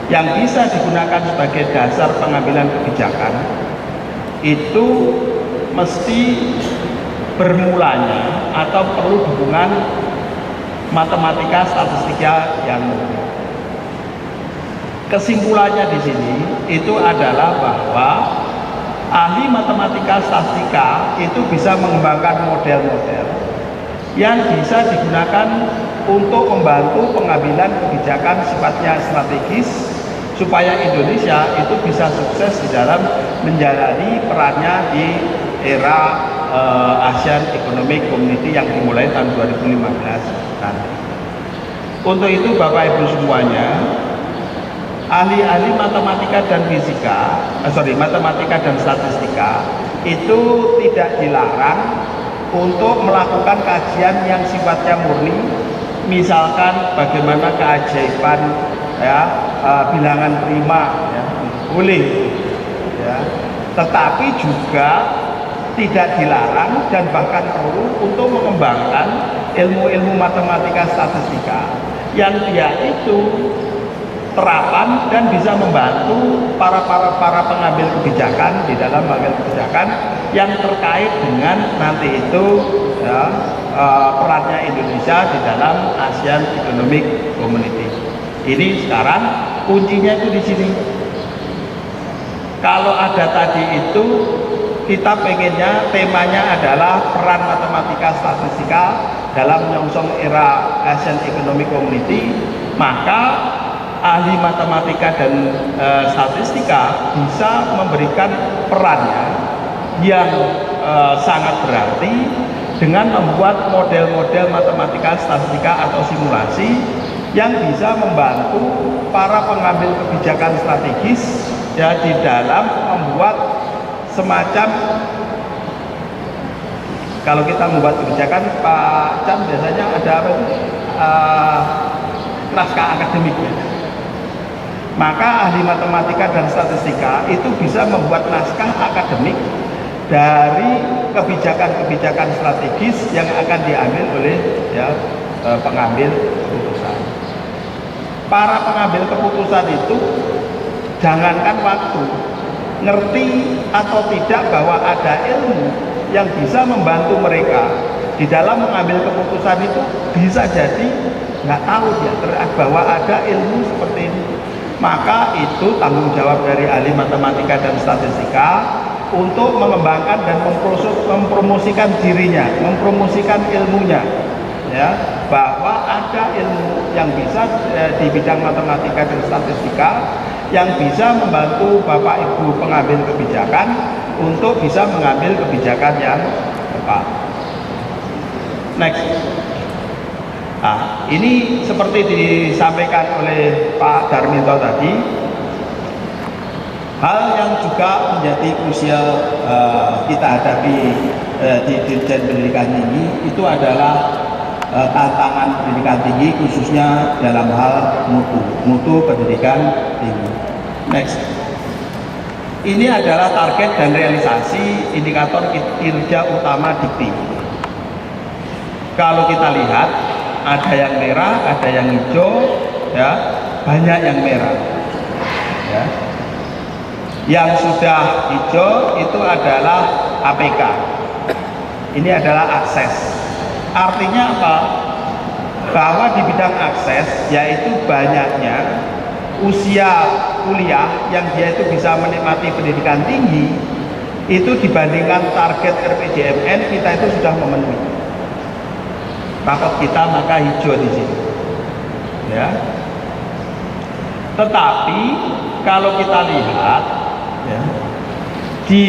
yang bisa digunakan sebagai dasar pengambilan kebijakan itu mesti bermulanya atau perlu dukungan matematika statistika yang murni. Kesimpulannya di sini itu adalah bahwa ahli matematika statistika itu bisa mengembangkan model-model yang bisa digunakan untuk membantu pengambilan kebijakan sifatnya strategis supaya Indonesia itu bisa sukses di dalam menjalani perannya di era ASEAN Economic Community yang dimulai tahun 2015 nanti. Untuk itu Bapak Ibu semuanya, ahli-ahli matematika dan matematika dan statistika itu tidak dilarang untuk melakukan kajian yang sifatnya murni, misalkan bagaimana keajaiban bilangan prima, ya, boleh, ya. Tetapi juga tidak dilarang dan bahkan perlu untuk mengembangkan ilmu-ilmu matematika statistika yang dia itu terapan dan bisa membantu para pengambil kebijakan di dalam mengambil kebijakan yang terkait dengan nanti itu ya, perannya Indonesia di dalam ASEAN Economic Community. Ini sekarang kuncinya itu di sini. Kalau ada tadi itu kita pengennya temanya adalah peran matematika statistika dalam menyongsong era ASEAN Economic Community, maka ahli matematika dan statistika bisa memberikan perannya yang sangat berarti dengan membuat model-model matematika statistika atau simulasi yang bisa membantu para pengambil kebijakan strategis ya di dalam membuat semacam, kalau kita membuat kebijakan Pak Cam biasanya ada apa itu naskah akademiknya. Maka ahli matematika dan statistika itu bisa membuat naskah akademik dari kebijakan-kebijakan strategis yang akan diambil oleh ya, pengambil keputusan. Para pengambil keputusan itu jangankan waktu, ngerti atau tidak bahwa ada ilmu yang bisa membantu mereka di dalam mengambil keputusan itu bisa jadi nggak tahu dia bahwa ada ilmu seperti ini. Maka itu tanggung jawab dari ahli matematika dan statistika untuk mengembangkan dan mempromosikan dirinya, mempromosikan ilmunya, ya, bahwa ada ilmu yang bisa di bidang matematika dan statistika yang bisa membantu Bapak Ibu pengambil kebijakan untuk bisa mengambil kebijakan yang tepat. Next. Nah, ini seperti disampaikan oleh Pak Darminto tadi, hal yang juga menjadi krusial kita hadapi di Dirjen Pendidikan Tinggi itu adalah tantangan pendidikan tinggi khususnya dalam hal mutu pendidikan tinggi. Next. Ini adalah target dan realisasi indikator kinerja utama Dikti. Kalau kita lihat ada yang merah, ada yang hijau, ya, banyak yang merah. Ya. Yang sudah hijau itu adalah APK. Ini adalah akses. Artinya apa? Bahwa di bidang akses yaitu banyaknya usia kuliah yang dia itu bisa menikmati pendidikan tinggi itu dibandingkan target RPJMN kita itu sudah memenuhi. Rapot kita maka hijau di sini. Ya. Tetapi kalau kita lihat ya, di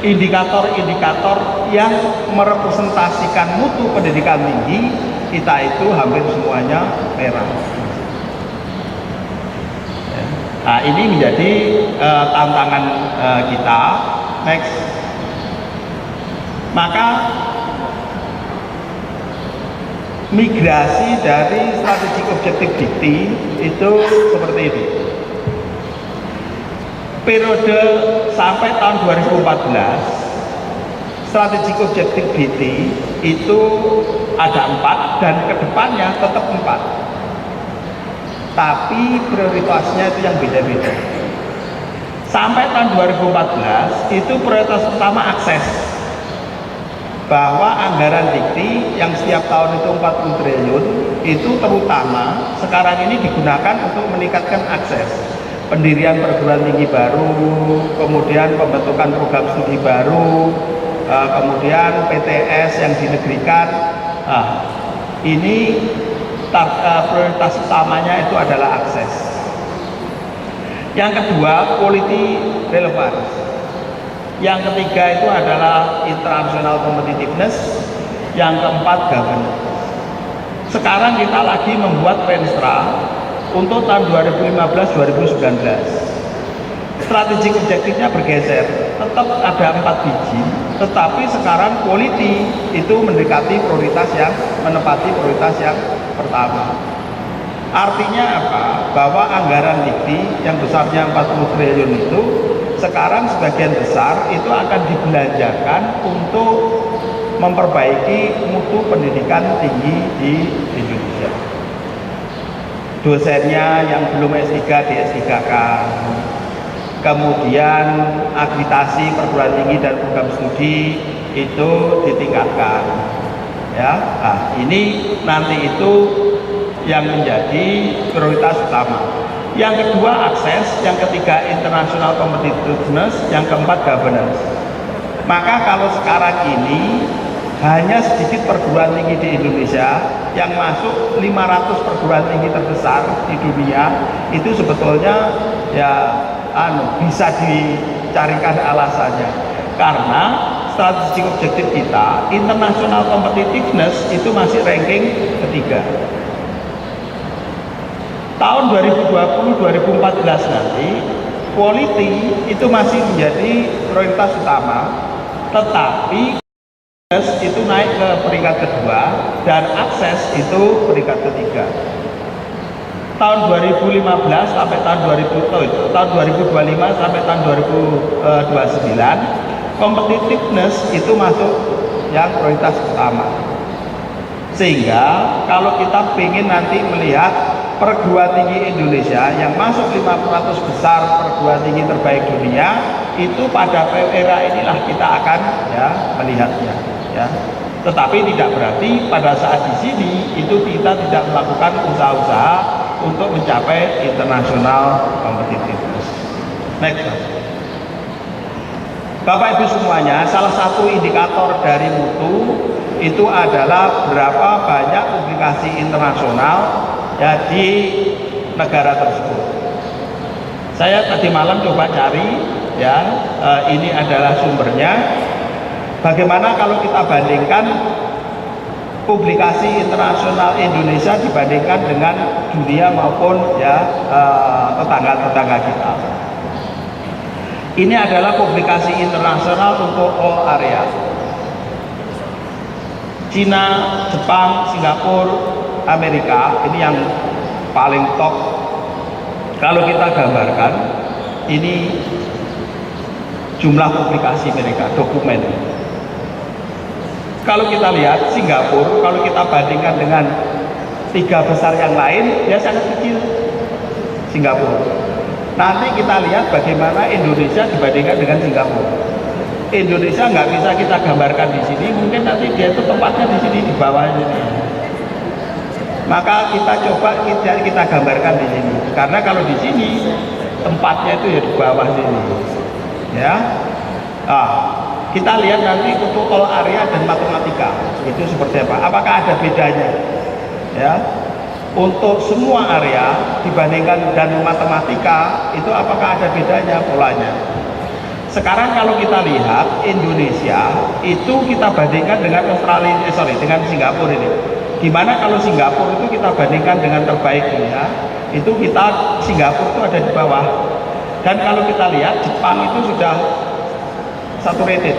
indikator-indikator yang merepresentasikan mutu pendidikan tinggi kita itu hampir semuanya merah. Ya. Nah, ini menjadi tantangan kita. Next. Maka migrasi dari strategik objektif dikti itu seperti ini. Periode sampai tahun 2014 strategik objektif dikti itu ada 4 dan kedepannya tetap 4. Tapi prioritasnya itu yang beda-beda. Sampai tahun 2014 itu prioritas utama akses. Bahwa anggaran dikti yang setiap tahun itu 40 triliun itu terutama sekarang ini digunakan untuk meningkatkan akses. Pendirian perguruan tinggi baru, kemudian pembentukan program studi baru, kemudian PTS yang dinegerikan. Ini prioritas utamanya itu adalah akses. Yang kedua, quality relevance. Yang ketiga itu adalah international competitiveness. Yang keempat, governance. Sekarang kita lagi membuat Renstra untuk tahun 2015-2019. Strategic objektifnya bergeser, tetap ada 4 biji, tetapi sekarang quality itu mendekati prioritas yang menepati prioritas yang pertama. Artinya apa? Bahwa anggaran dikti yang besarnya 40 triliun itu sekarang sebagian besar itu akan dibelanjakan untuk memperbaiki mutu pendidikan tinggi di Indonesia. Dosennya yang belum S3 di S3-kan, kemudian akreditasi perguruan tinggi dan program studi itu ditingkatkan. Ya, ini nanti itu yang menjadi prioritas utama. Yang kedua akses, yang ketiga international competitiveness, yang keempat governance. Maka kalau sekarang ini hanya sedikit perguruan tinggi di Indonesia yang masuk 500 perguruan tinggi terbesar di dunia, itu sebetulnya ya bisa dicarikan alasannya. Karena strategic objektif kita, international competitiveness itu masih ranking ketiga. Tahun 2020-2014 nanti quality itu masih menjadi prioritas utama, tetapi itu naik ke peringkat kedua dan akses itu peringkat ketiga. Tahun 2015 sampai tahun 2025 sampai tahun 2029 competitiveness itu masuk yang prioritas utama. Sehingga kalau kita ingin nanti melihat perguruan tinggi Indonesia yang masuk 500 besar perguruan tinggi terbaik dunia, itu pada era inilah kita akan melihatnya. Ya. Tetapi tidak berarti pada saat di sini itu kita tidak melakukan usaha-usaha untuk mencapai international competitiveness. Next. Bapak Ibu semuanya, salah satu indikator dari mutu itu adalah berapa banyak publikasi internasional di negara tersebut. Saya tadi malam coba cari, ini adalah sumbernya. Bagaimana kalau kita bandingkan publikasi internasional Indonesia dibandingkan dengan dunia maupun tetangga-tetangga kita. Ini adalah publikasi internasional untuk all area. Cina, Jepang, Singapura, Amerika, ini yang paling top. Kalau kita gambarkan, ini jumlah publikasi mereka, dokumen. Kalau kita lihat Singapura, kalau kita bandingkan dengan 3 besar yang lain, dia sangat kecil. Singapura. Nanti kita lihat bagaimana Indonesia dibandingkan dengan Singapura. Indonesia nggak bisa kita gambarkan di sini, mungkin nanti dia itu tempatnya di sini di bawah ini. Maka kita coba kita gambarkan di sini, karena kalau di sini tempatnya itu ya di bawah sini. Ya, kita lihat nanti untuk all area dan matematika itu seperti apa? Apakah ada bedanya? Ya. Untuk semua area dibandingkan dan matematika itu apakah ada bedanya polanya? Sekarang kalau kita lihat Indonesia itu kita bandingkan dengan dengan Singapura ini. Dimana kalau Singapura itu kita bandingkan dengan terbaik dunia, itu kita Singapura itu ada di bawah. Dan kalau kita lihat Jepang itu sudah saturated.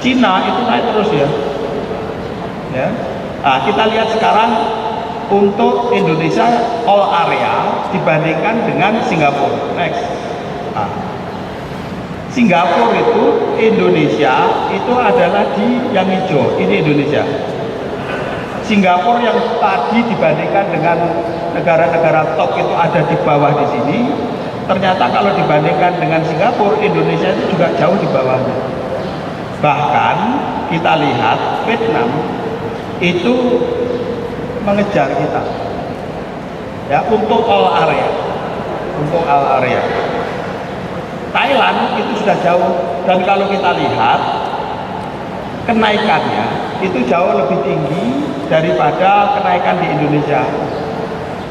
Cina itu naik terus ya. Kita lihat sekarang untuk Indonesia all area dibandingkan dengan Singapura. Next. Singapura itu Indonesia itu adalah di yang hijau, ini Indonesia. Singapura yang tadi dibandingkan dengan negara-negara top itu ada di bawah di sini, ternyata kalau dibandingkan dengan Singapura, Indonesia itu juga jauh di bawahnya. Bahkan kita lihat Vietnam itu mengejar kita, ya, untuk all area, Thailand itu sudah jauh, dan kalau kita lihat kenaikannya itu jauh lebih tinggi daripada kenaikan di Indonesia.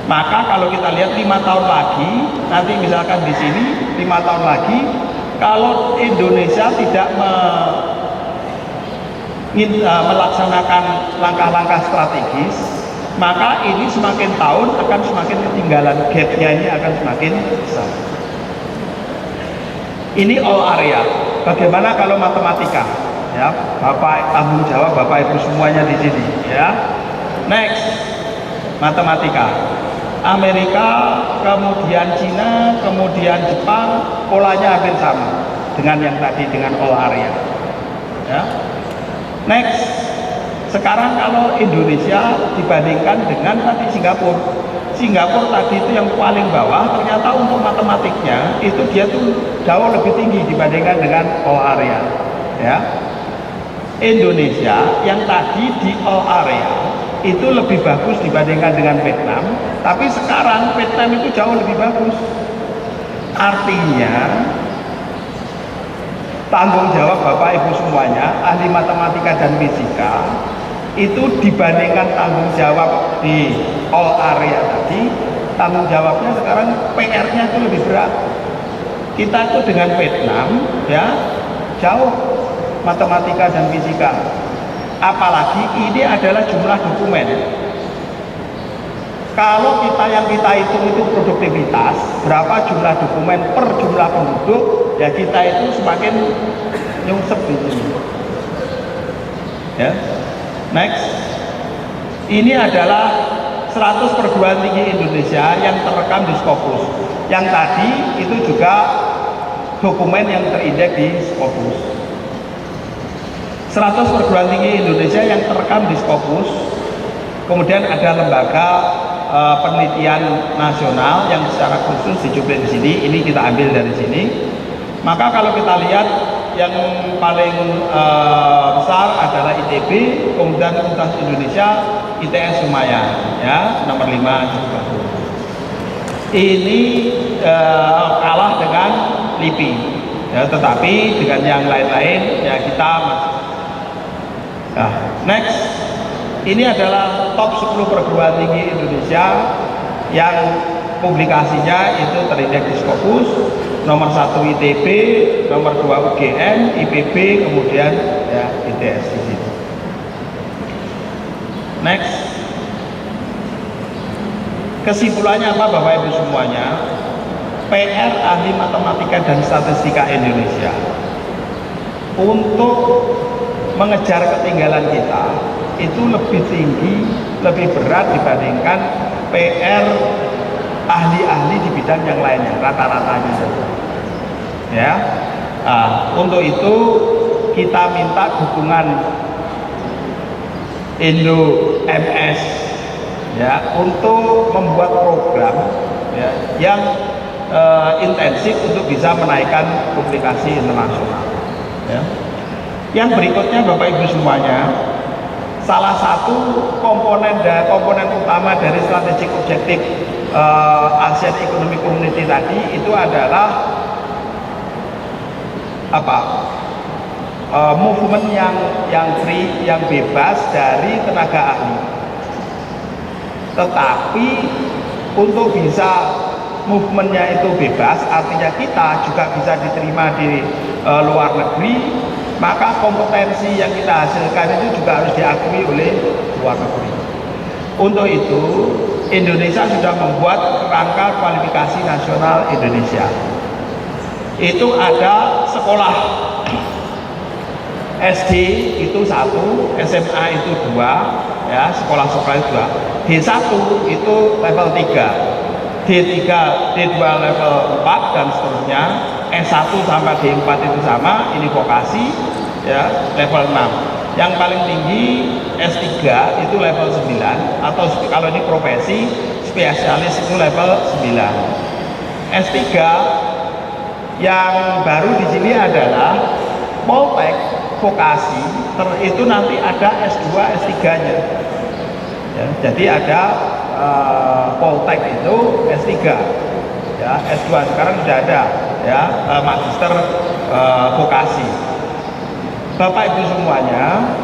Maka kalau kita lihat 5 tahun lagi, nanti misalkan di sini 5 tahun lagi, kalau Indonesia tidak melaksanakan langkah-langkah strategis, maka ini semakin tahun akan semakin ketinggalan, gapnya ini akan semakin besar. Ini all area. Bagaimana kalau matematika? Ya, Bapak tanggung jawab, Bapak Ibu semuanya di sini. Ya, next, matematika. Amerika, kemudian Cina, kemudian Jepang, polanya hampir sama dengan yang tadi, dengan all area. Ya. Next, sekarang kalau Indonesia dibandingkan dengan tadi Singapura tadi itu yang paling bawah, ternyata untuk matematiknya itu dia tuh jauh lebih tinggi dibandingkan dengan all area. Ya. Indonesia yang tadi di all area itu lebih bagus dibandingkan dengan Vietnam, tapi sekarang Vietnam itu jauh lebih bagus. Artinya tanggung jawab Bapak Ibu semuanya, ahli matematika dan fisika, itu dibandingkan tanggung jawab di all area tadi, tanggung jawabnya sekarang PR-nya itu lebih berat. Kita itu dengan Vietnam ya jauh matematika dan fisika. Apalagi ini adalah jumlah dokumen. Kalau yang kita hitung itu produktivitas, berapa jumlah dokumen per jumlah penduduk, ya kita itu semakin nyungsep di sini. Ya. Next, ini adalah 100 perguruan tinggi Indonesia yang terekam di Scopus. Yang tadi itu juga dokumen yang terindeks di Scopus. 100 perguruan tinggi Indonesia yang terekam di Scopus. Kemudian ada lembaga penelitian nasional yang secara khusus dijuplik di sini. Ini kita ambil dari sini. Maka kalau kita lihat yang paling besar adalah ITB, kemudian Universitas Indonesia, ITS lumayan, ya nomor 5 juga. Ini kalah dengan LIPI, ya, tetapi dengan yang lain-lain ya kita masih. Nah, next, ini adalah top 10 perguruan tinggi Indonesia yang publikasinya itu terindeks di Scopus. Nomor 1 ITB, nomor 2 UGM, IPB, kemudian ya ITS di situ. Next, kesimpulannya apa Bapak Ibu semuanya? PR ahli matematika dan statistika Indonesia untuk mengejar ketinggalan kita itu lebih tinggi, lebih berat dibandingkan PR ahli-ahli di bidang yang lainnya, rata-ratanya saja. Ya, untuk itu kita minta dukungan Indo MS ya untuk membuat program ya, yang intensif untuk bisa menaikkan publikasi internasional. Ya. Yang berikutnya Bapak Ibu semuanya, salah satu komponen utama dari strategic objektif ASEAN Economic Community tadi itu adalah movement yang free, yang bebas dari tenaga ahli. Tetapi untuk bisa movementnya itu bebas, artinya kita juga bisa diterima di luar negeri, maka kompetensi yang kita hasilkan itu juga harus diakui oleh luar negeri. Untuk itu Indonesia sudah membuat kerangka kualifikasi nasional Indonesia. Itu ada sekolah SD itu 1, SMA itu 2, ya sekolah-sekolah itu 2. D1 itu level 3, D3, D2 level 4 dan seterusnya. S1 sampai D4 itu sama, ini vokasi ya level 6. Yang paling tinggi S3 itu level 9, atau kalau ini profesi spesialis itu level 9. S3 yang baru di sini adalah Poltek vokasi, itu nanti ada S2, S3-nya. Ya, jadi ada Poltek itu S3, ya, S2 sekarang sudah ada, ya, magister vokasi. Bapak Ibu semuanya,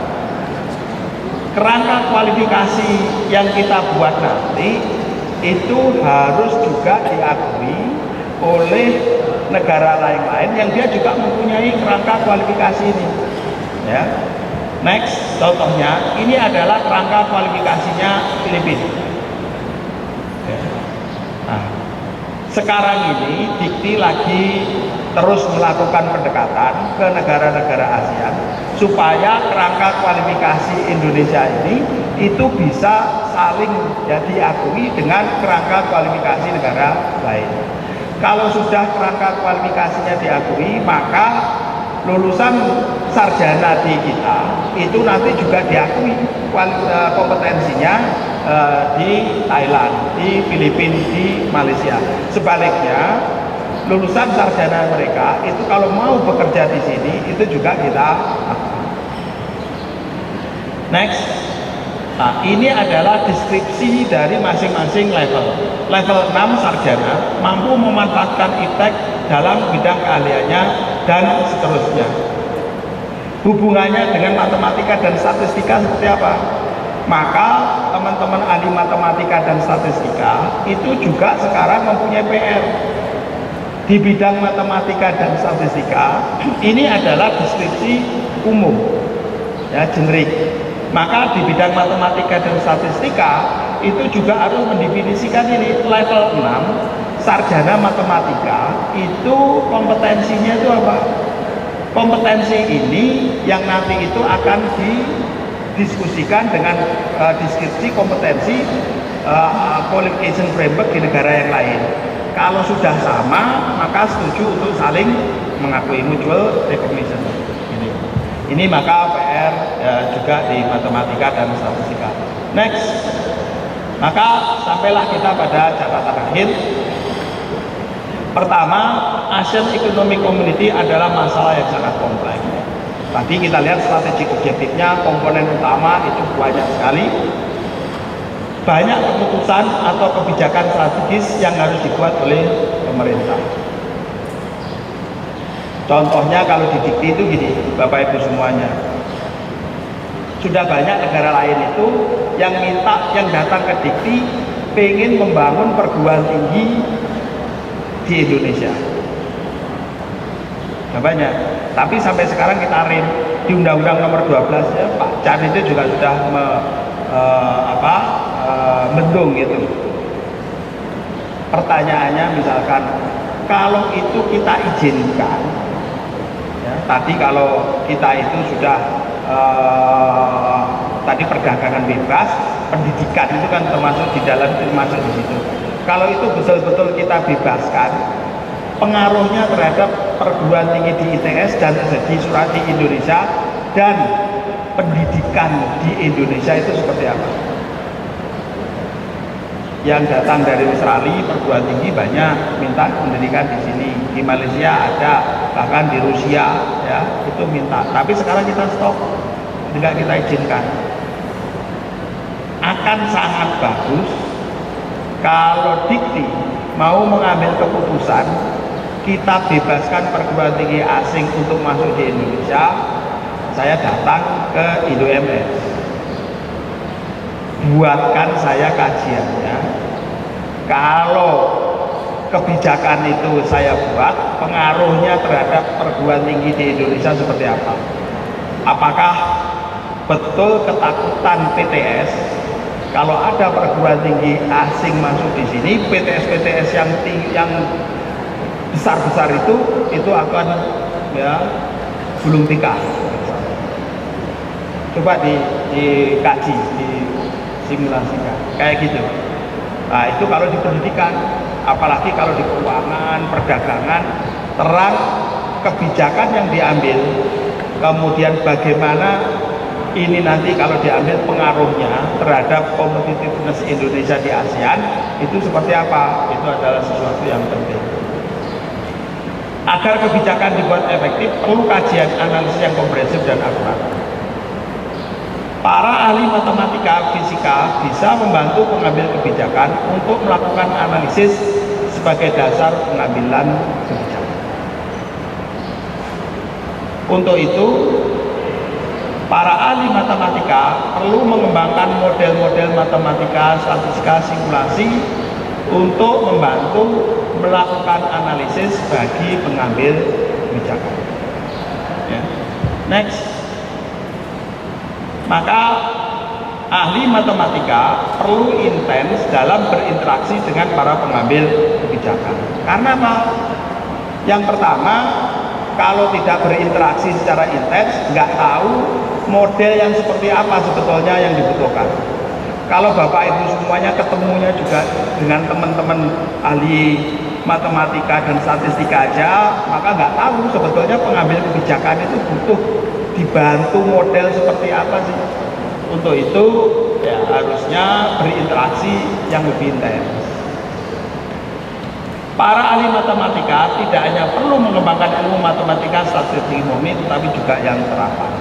kerangka kualifikasi yang kita buat nanti itu harus juga diakui oleh negara lain-lain yang dia juga mempunyai kerangka kualifikasi ini. Ya. Next, contohnya ini adalah kerangka kualifikasinya Filipina. Ya. Nah, sekarang ini Dikti lagi terus melakukan pendekatan ke negara-negara ASEAN supaya kerangka kualifikasi Indonesia ini itu bisa saling ya, diakui dengan kerangka kualifikasi negara lain. Kalau sudah kerangka kualifikasinya diakui, maka lulusan sarjana di kita itu nanti juga diakui kompetensinya di Thailand, di Filipina, di Malaysia. Sebaliknya, lulusan sarjana mereka itu kalau mau bekerja di sini itu juga kita akui. Next. Nah, ini adalah deskripsi dari masing-masing level. Level 6 sarjana mampu memanfaatkan iptek dalam bidang keahliannya dan seterusnya. Hubungannya dengan matematika dan statistika seperti apa? Maka teman-teman ahli matematika dan statistika itu juga sekarang mempunyai PR. Di bidang matematika dan statistika ini adalah deskripsi umum, ya, generik. Maka di bidang matematika dan statistika itu juga harus mendefinisikan ini level 6 sarjana matematika itu kompetensinya itu apa? Kompetensi ini yang nanti itu akan didiskusikan dengan deskripsi kompetensi qualification framework di negara yang lain. Kalau sudah sama, maka setuju untuk saling mengakui, mutual recognition. Ini maka PR juga di matematika dan statistika. Next, maka sampailah kita pada catatan akhir. Pertama, ASEAN Economic Community adalah masalah yang sangat kompleks. Tadi kita lihat strategi objektifnya, komponen utama itu banyak sekali. Banyak keputusan atau kebijakan strategis yang harus dibuat oleh pemerintah. Contohnya kalau di Dikti itu gini, Bapak Ibu semuanya. Sudah banyak negara lain itu yang datang ke Dikti pengen membangun perguruan tinggi di Indonesia. Sudah banyak. Tapi sampai sekarang kita rem di Undang-Undang Nomor 12 ya, Pak Chan itu juga sudah mendung gitu. Pertanyaannya misalkan kalau itu kita izinkan, ya, tadi kalau kita itu sudah tadi perdagangan bebas, pendidikan itu kan termasuk di dalam, termasuk di situ. Kalau itu betul-betul kita bebaskan, pengaruhnya terhadap perguruan tinggi di ITS dan di Suradi Indonesia dan pendidikan di Indonesia itu seperti apa? Yang datang dari Australia perguruan tinggi banyak minta pendidikan di sini, di Malaysia ada, bahkan di Rusia ya itu minta. Tapi sekarang kita stop, tidak kita izinkan. Akan sangat bagus kalau Dikti mau mengambil keputusan kita bebaskan perguruan tinggi asing untuk masuk di Indonesia. Saya datang ke IndoMS, buatkan saya kajiannya. Kalau kebijakan itu saya buat, pengaruhnya terhadap perguruan tinggi di Indonesia seperti apa? Apakah betul ketakutan PTS kalau ada perguruan tinggi asing masuk di sini, PTS-PTS yang besar-besar itu akan ya gulung tikar. Coba dikaji, disimulasikan kayak gitu. Nah itu kalau di pendidikan, apalagi kalau di keuangan, perdagangan, terang kebijakan yang diambil, kemudian bagaimana ini nanti kalau diambil pengaruhnya terhadap competitiveness Indonesia di ASEAN itu seperti apa, itu adalah sesuatu yang penting. Agar kebijakan dibuat efektif perlu kajian analisis yang komprehensif dan akurat. Para ahli matematika fisika bisa membantu pengambil kebijakan untuk melakukan analisis sebagai dasar pengambilan kebijakan. Untuk itu, para ahli matematika perlu mengembangkan model-model matematika, statistika, simulasi untuk membantu melakukan analisis bagi pengambil kebijakan. Ya. Next, maka ahli matematika perlu intens dalam berinteraksi dengan para pengambil kebijakan. Karena apa? Yang pertama, kalau tidak berinteraksi secara intens, nggak tahu model yang seperti apa sebetulnya yang dibutuhkan. Kalau Bapak Ibu semuanya ketemunya juga dengan teman-teman ahli matematika dan statistika aja, maka nggak tahu sebetulnya pengambil kebijakan itu butuh dibantu model seperti apa sih. Untuk itu ya harusnya berinteraksi yang lebih intens. Para ahli matematika tidak hanya perlu mengembangkan ilmu matematika, statistik murni, tetapi juga yang terapan.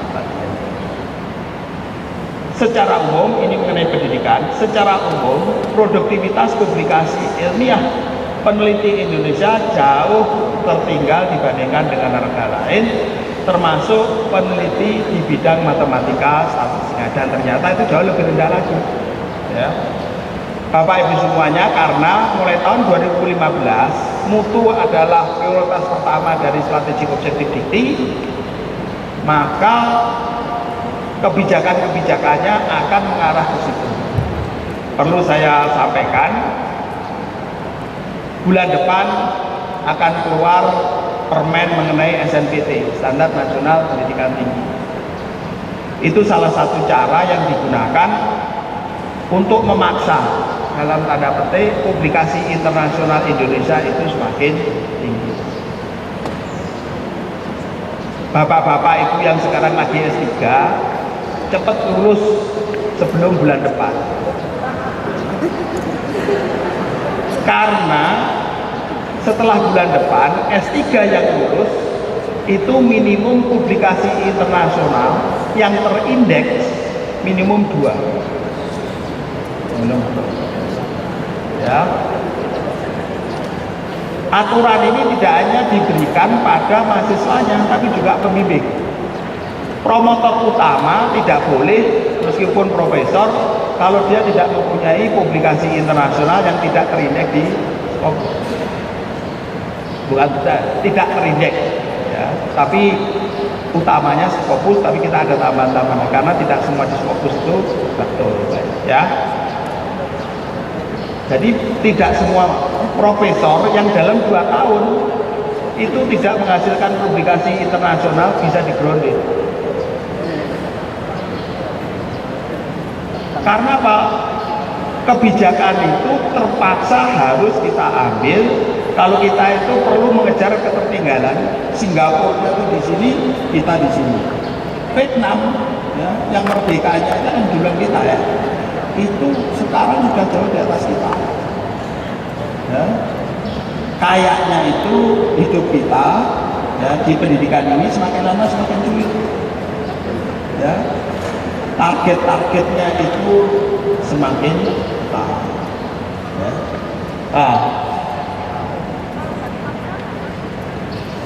Secara umum, ini mengenai pendidikan, secara umum produktivitas publikasi ilmiah peneliti Indonesia jauh tertinggal dibandingkan dengan negara lain, termasuk peneliti di bidang matematika, statistika, dan ternyata itu jauh lebih rendah lagi. Ya. Bapak Ibu semuanya, karena mulai tahun 2015 mutu adalah prioritas pertama dari strategi objektif dikti, maka kebijakan-kebijakannya akan mengarah ke situ. Perlu saya sampaikan, bulan depan akan keluar permen mengenai SNPT, Standar Nasional Pendidikan Tinggi. Itu salah satu cara yang digunakan untuk memaksa, dalam tanda petik, publikasi internasional Indonesia itu semakin tinggi. Bapak-bapak Ibu yang sekarang lagi S3, cepat lulus sebelum bulan depan. Karena setelah bulan depan, S3 yang lulus itu minimum publikasi internasional yang terindeks minimum 2. Ya. Aturan ini tidak hanya diberikan pada mahasiswanya, tapi juga pembimbing. Promotor utama tidak boleh, meskipun profesor, kalau dia tidak mempunyai publikasi internasional yang tidak terindeks di Scopus. Bukan tidak terindeks, ya, tapi utamanya Scopus, tapi kita ada tambahan-tambahan karena tidak semua di Scopus itu betul, ya. Jadi tidak semua profesor yang dalam 2 tahun itu tidak menghasilkan publikasi internasional bisa di-grounded. Karena apa? Kebijakan itu terpaksa harus kita ambil kalau kita itu perlu mengejar ketertinggalan. Singapura itu di sini, kita di sini. Vietnam, ya, yang merdekanya itu kan duluan kita ya, itu sekarang sudah jauh di atas kita. Ya. Kayaknya itu hidup kita ya, di pendidikan ini semakin lama semakin sulit. Ya. Target-targetnya itu semakin besar. Ya. Nah,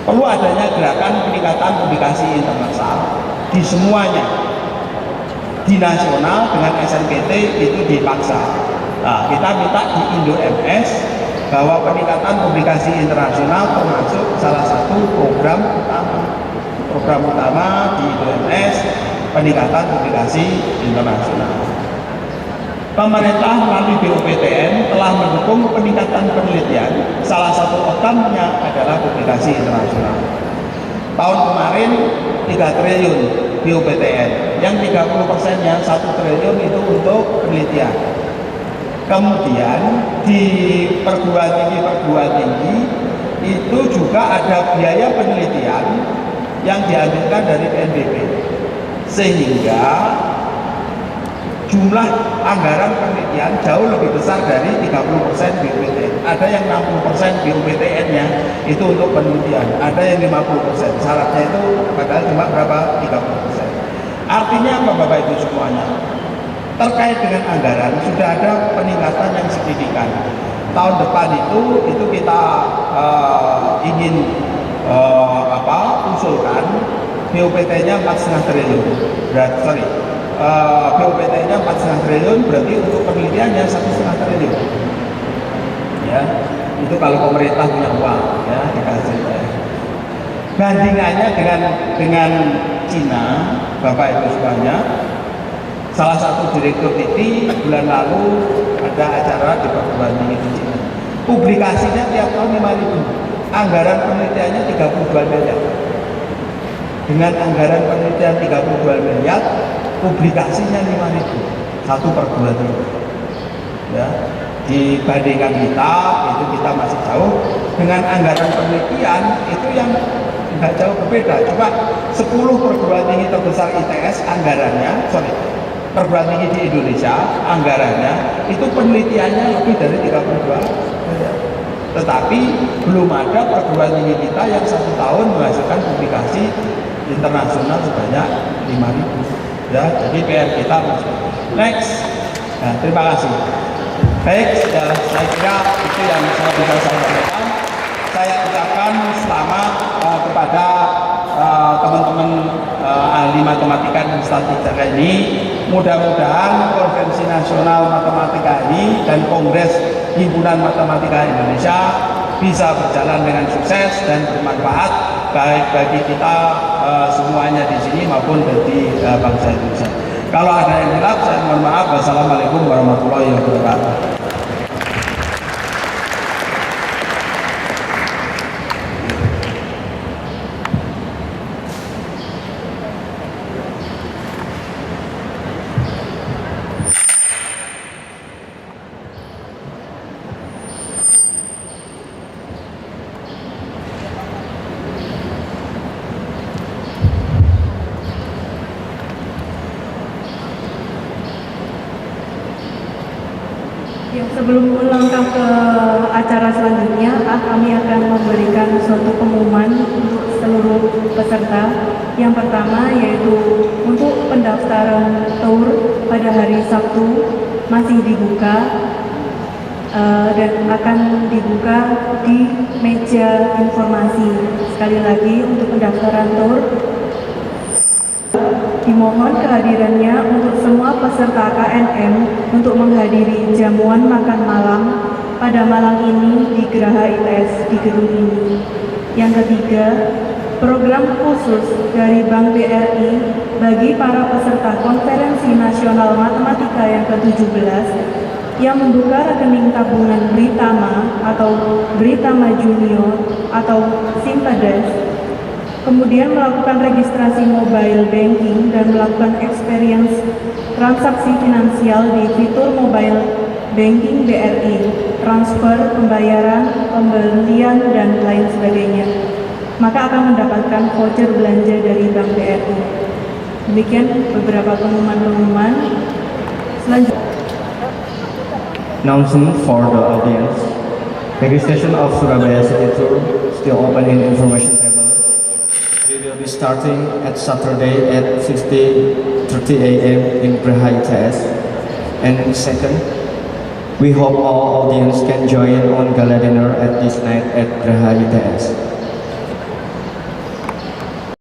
perlu adanya gerakan peningkatan publikasi internasional di semuanya. Di nasional dengan SNPT itu dipaksa. Nah, kita minta di Indo MS bahwa peningkatan publikasi internasional termasuk salah satu program utama. Program utama di Indo MS peningkatan publikasi internasional. Pemerintah melalui BUPTN telah mendukung peningkatan penelitian. Salah satu outcome-nya adalah publikasi internasional. Tahun kemarin 3 triliun BUPTN, yang 30%-nya 1 triliun itu untuk penelitian. Kemudian di perguruan tinggi itu juga ada biaya penelitian yang dianjurkan dari PNBP, sehingga jumlah anggaran penelitian jauh lebih besar dari 30% BUPTN. Ada yang 60% BUPTN-nya itu untuk penelitian, ada yang 50%. Syaratnya itu padahal cuma berapa? 30%. Artinya apa Bapak Ibu semuanya? Terkait dengan anggaran sudah ada peningkatan yang signifikan. Tahun depan itu kita ingin usulkan BUPT-nya 4,5 triliun. BUPT-nya 4,5 triliun, berarti untuk penelitiannya 1,5 triliun. Ya, itu kalau pemerintah punya uang, ya dikasih. Ya. Bandingannya dengan Cina, Bapak Ibu semuanya, salah satu direktur TITI bulan lalu ada acara di perguruan tinggi di Cina. Publikasinya tiap tahun 5.000. Anggaran penelitiannya 32 miliar. Dengan anggaran penelitian 32 miliar, publikasinya 5.000. Satu perguruan tinggi. Ya, dibandingkan kita masih jauh. Dengan anggaran penelitian itu yang nggak jauh berbeda. Cuma 10 perguruan tinggi terbesar ITS anggarannya, perguruan tinggi di Indonesia anggarannya itu penelitiannya lebih dari 32 miliar. Tetapi belum ada perguruan tinggi kita yang 1 tahun menghasilkan publikasi internasional sebanyak 5.000. Ya, jadi PR kita masih. Next. Nah, terima kasih. Baik, saya kira itu yang saya bisa sampaikan. Saya ucapkan selamat kepada teman-teman ahli matematika dan statistika ini. Mudah-mudahan Konferensi Nasional Matematika ini dan Kongres Himpunan Matematika Indonesia bisa berjalan dengan sukses dan bermanfaat baik bagi kita semuanya di sini maupun bagi bangsa Indonesia. Kalau ada yang hilaf, saya mohon maaf. Wassalamualaikum warahmatullahi wabarakatuh. Sebelum melangkah ke acara selanjutnya, kami akan memberikan suatu pengumuman untuk seluruh peserta. Yang pertama yaitu untuk pendaftaran tour pada hari Sabtu masih dibuka dan akan dibuka di meja informasi. Sekali lagi untuk pendaftaran tour dimohon kehadirannya untuk semua peserta KNM untuk menghadiri jamuan makan malam pada malam ini di Geraha ITS di gedung ini. Yang ketiga, program khusus dari Bank BRI bagi para peserta Konferensi Nasional Matematika yang ke-17 yang membuka rekening tabungan Britama atau Britama Junior atau Simpades, kemudian melakukan registrasi mobile banking dan melakukan experience transaksi finansial di fitur mobile banking BRI, transfer, pembayaran, pembelian, dan lain sebagainya, maka akan mendapatkan voucher belanja dari Bank BRI. Demikian beberapa pengumuman-pengumuman. Selanjutnya, Announcement for the audience. Registration of Surabaya City Tour still open in information table. We will be starting at Saturday at 6:30 a.m. in Geraha ITS. And second, we hope all audience can join on gala dinner at this night at Geraha ITS.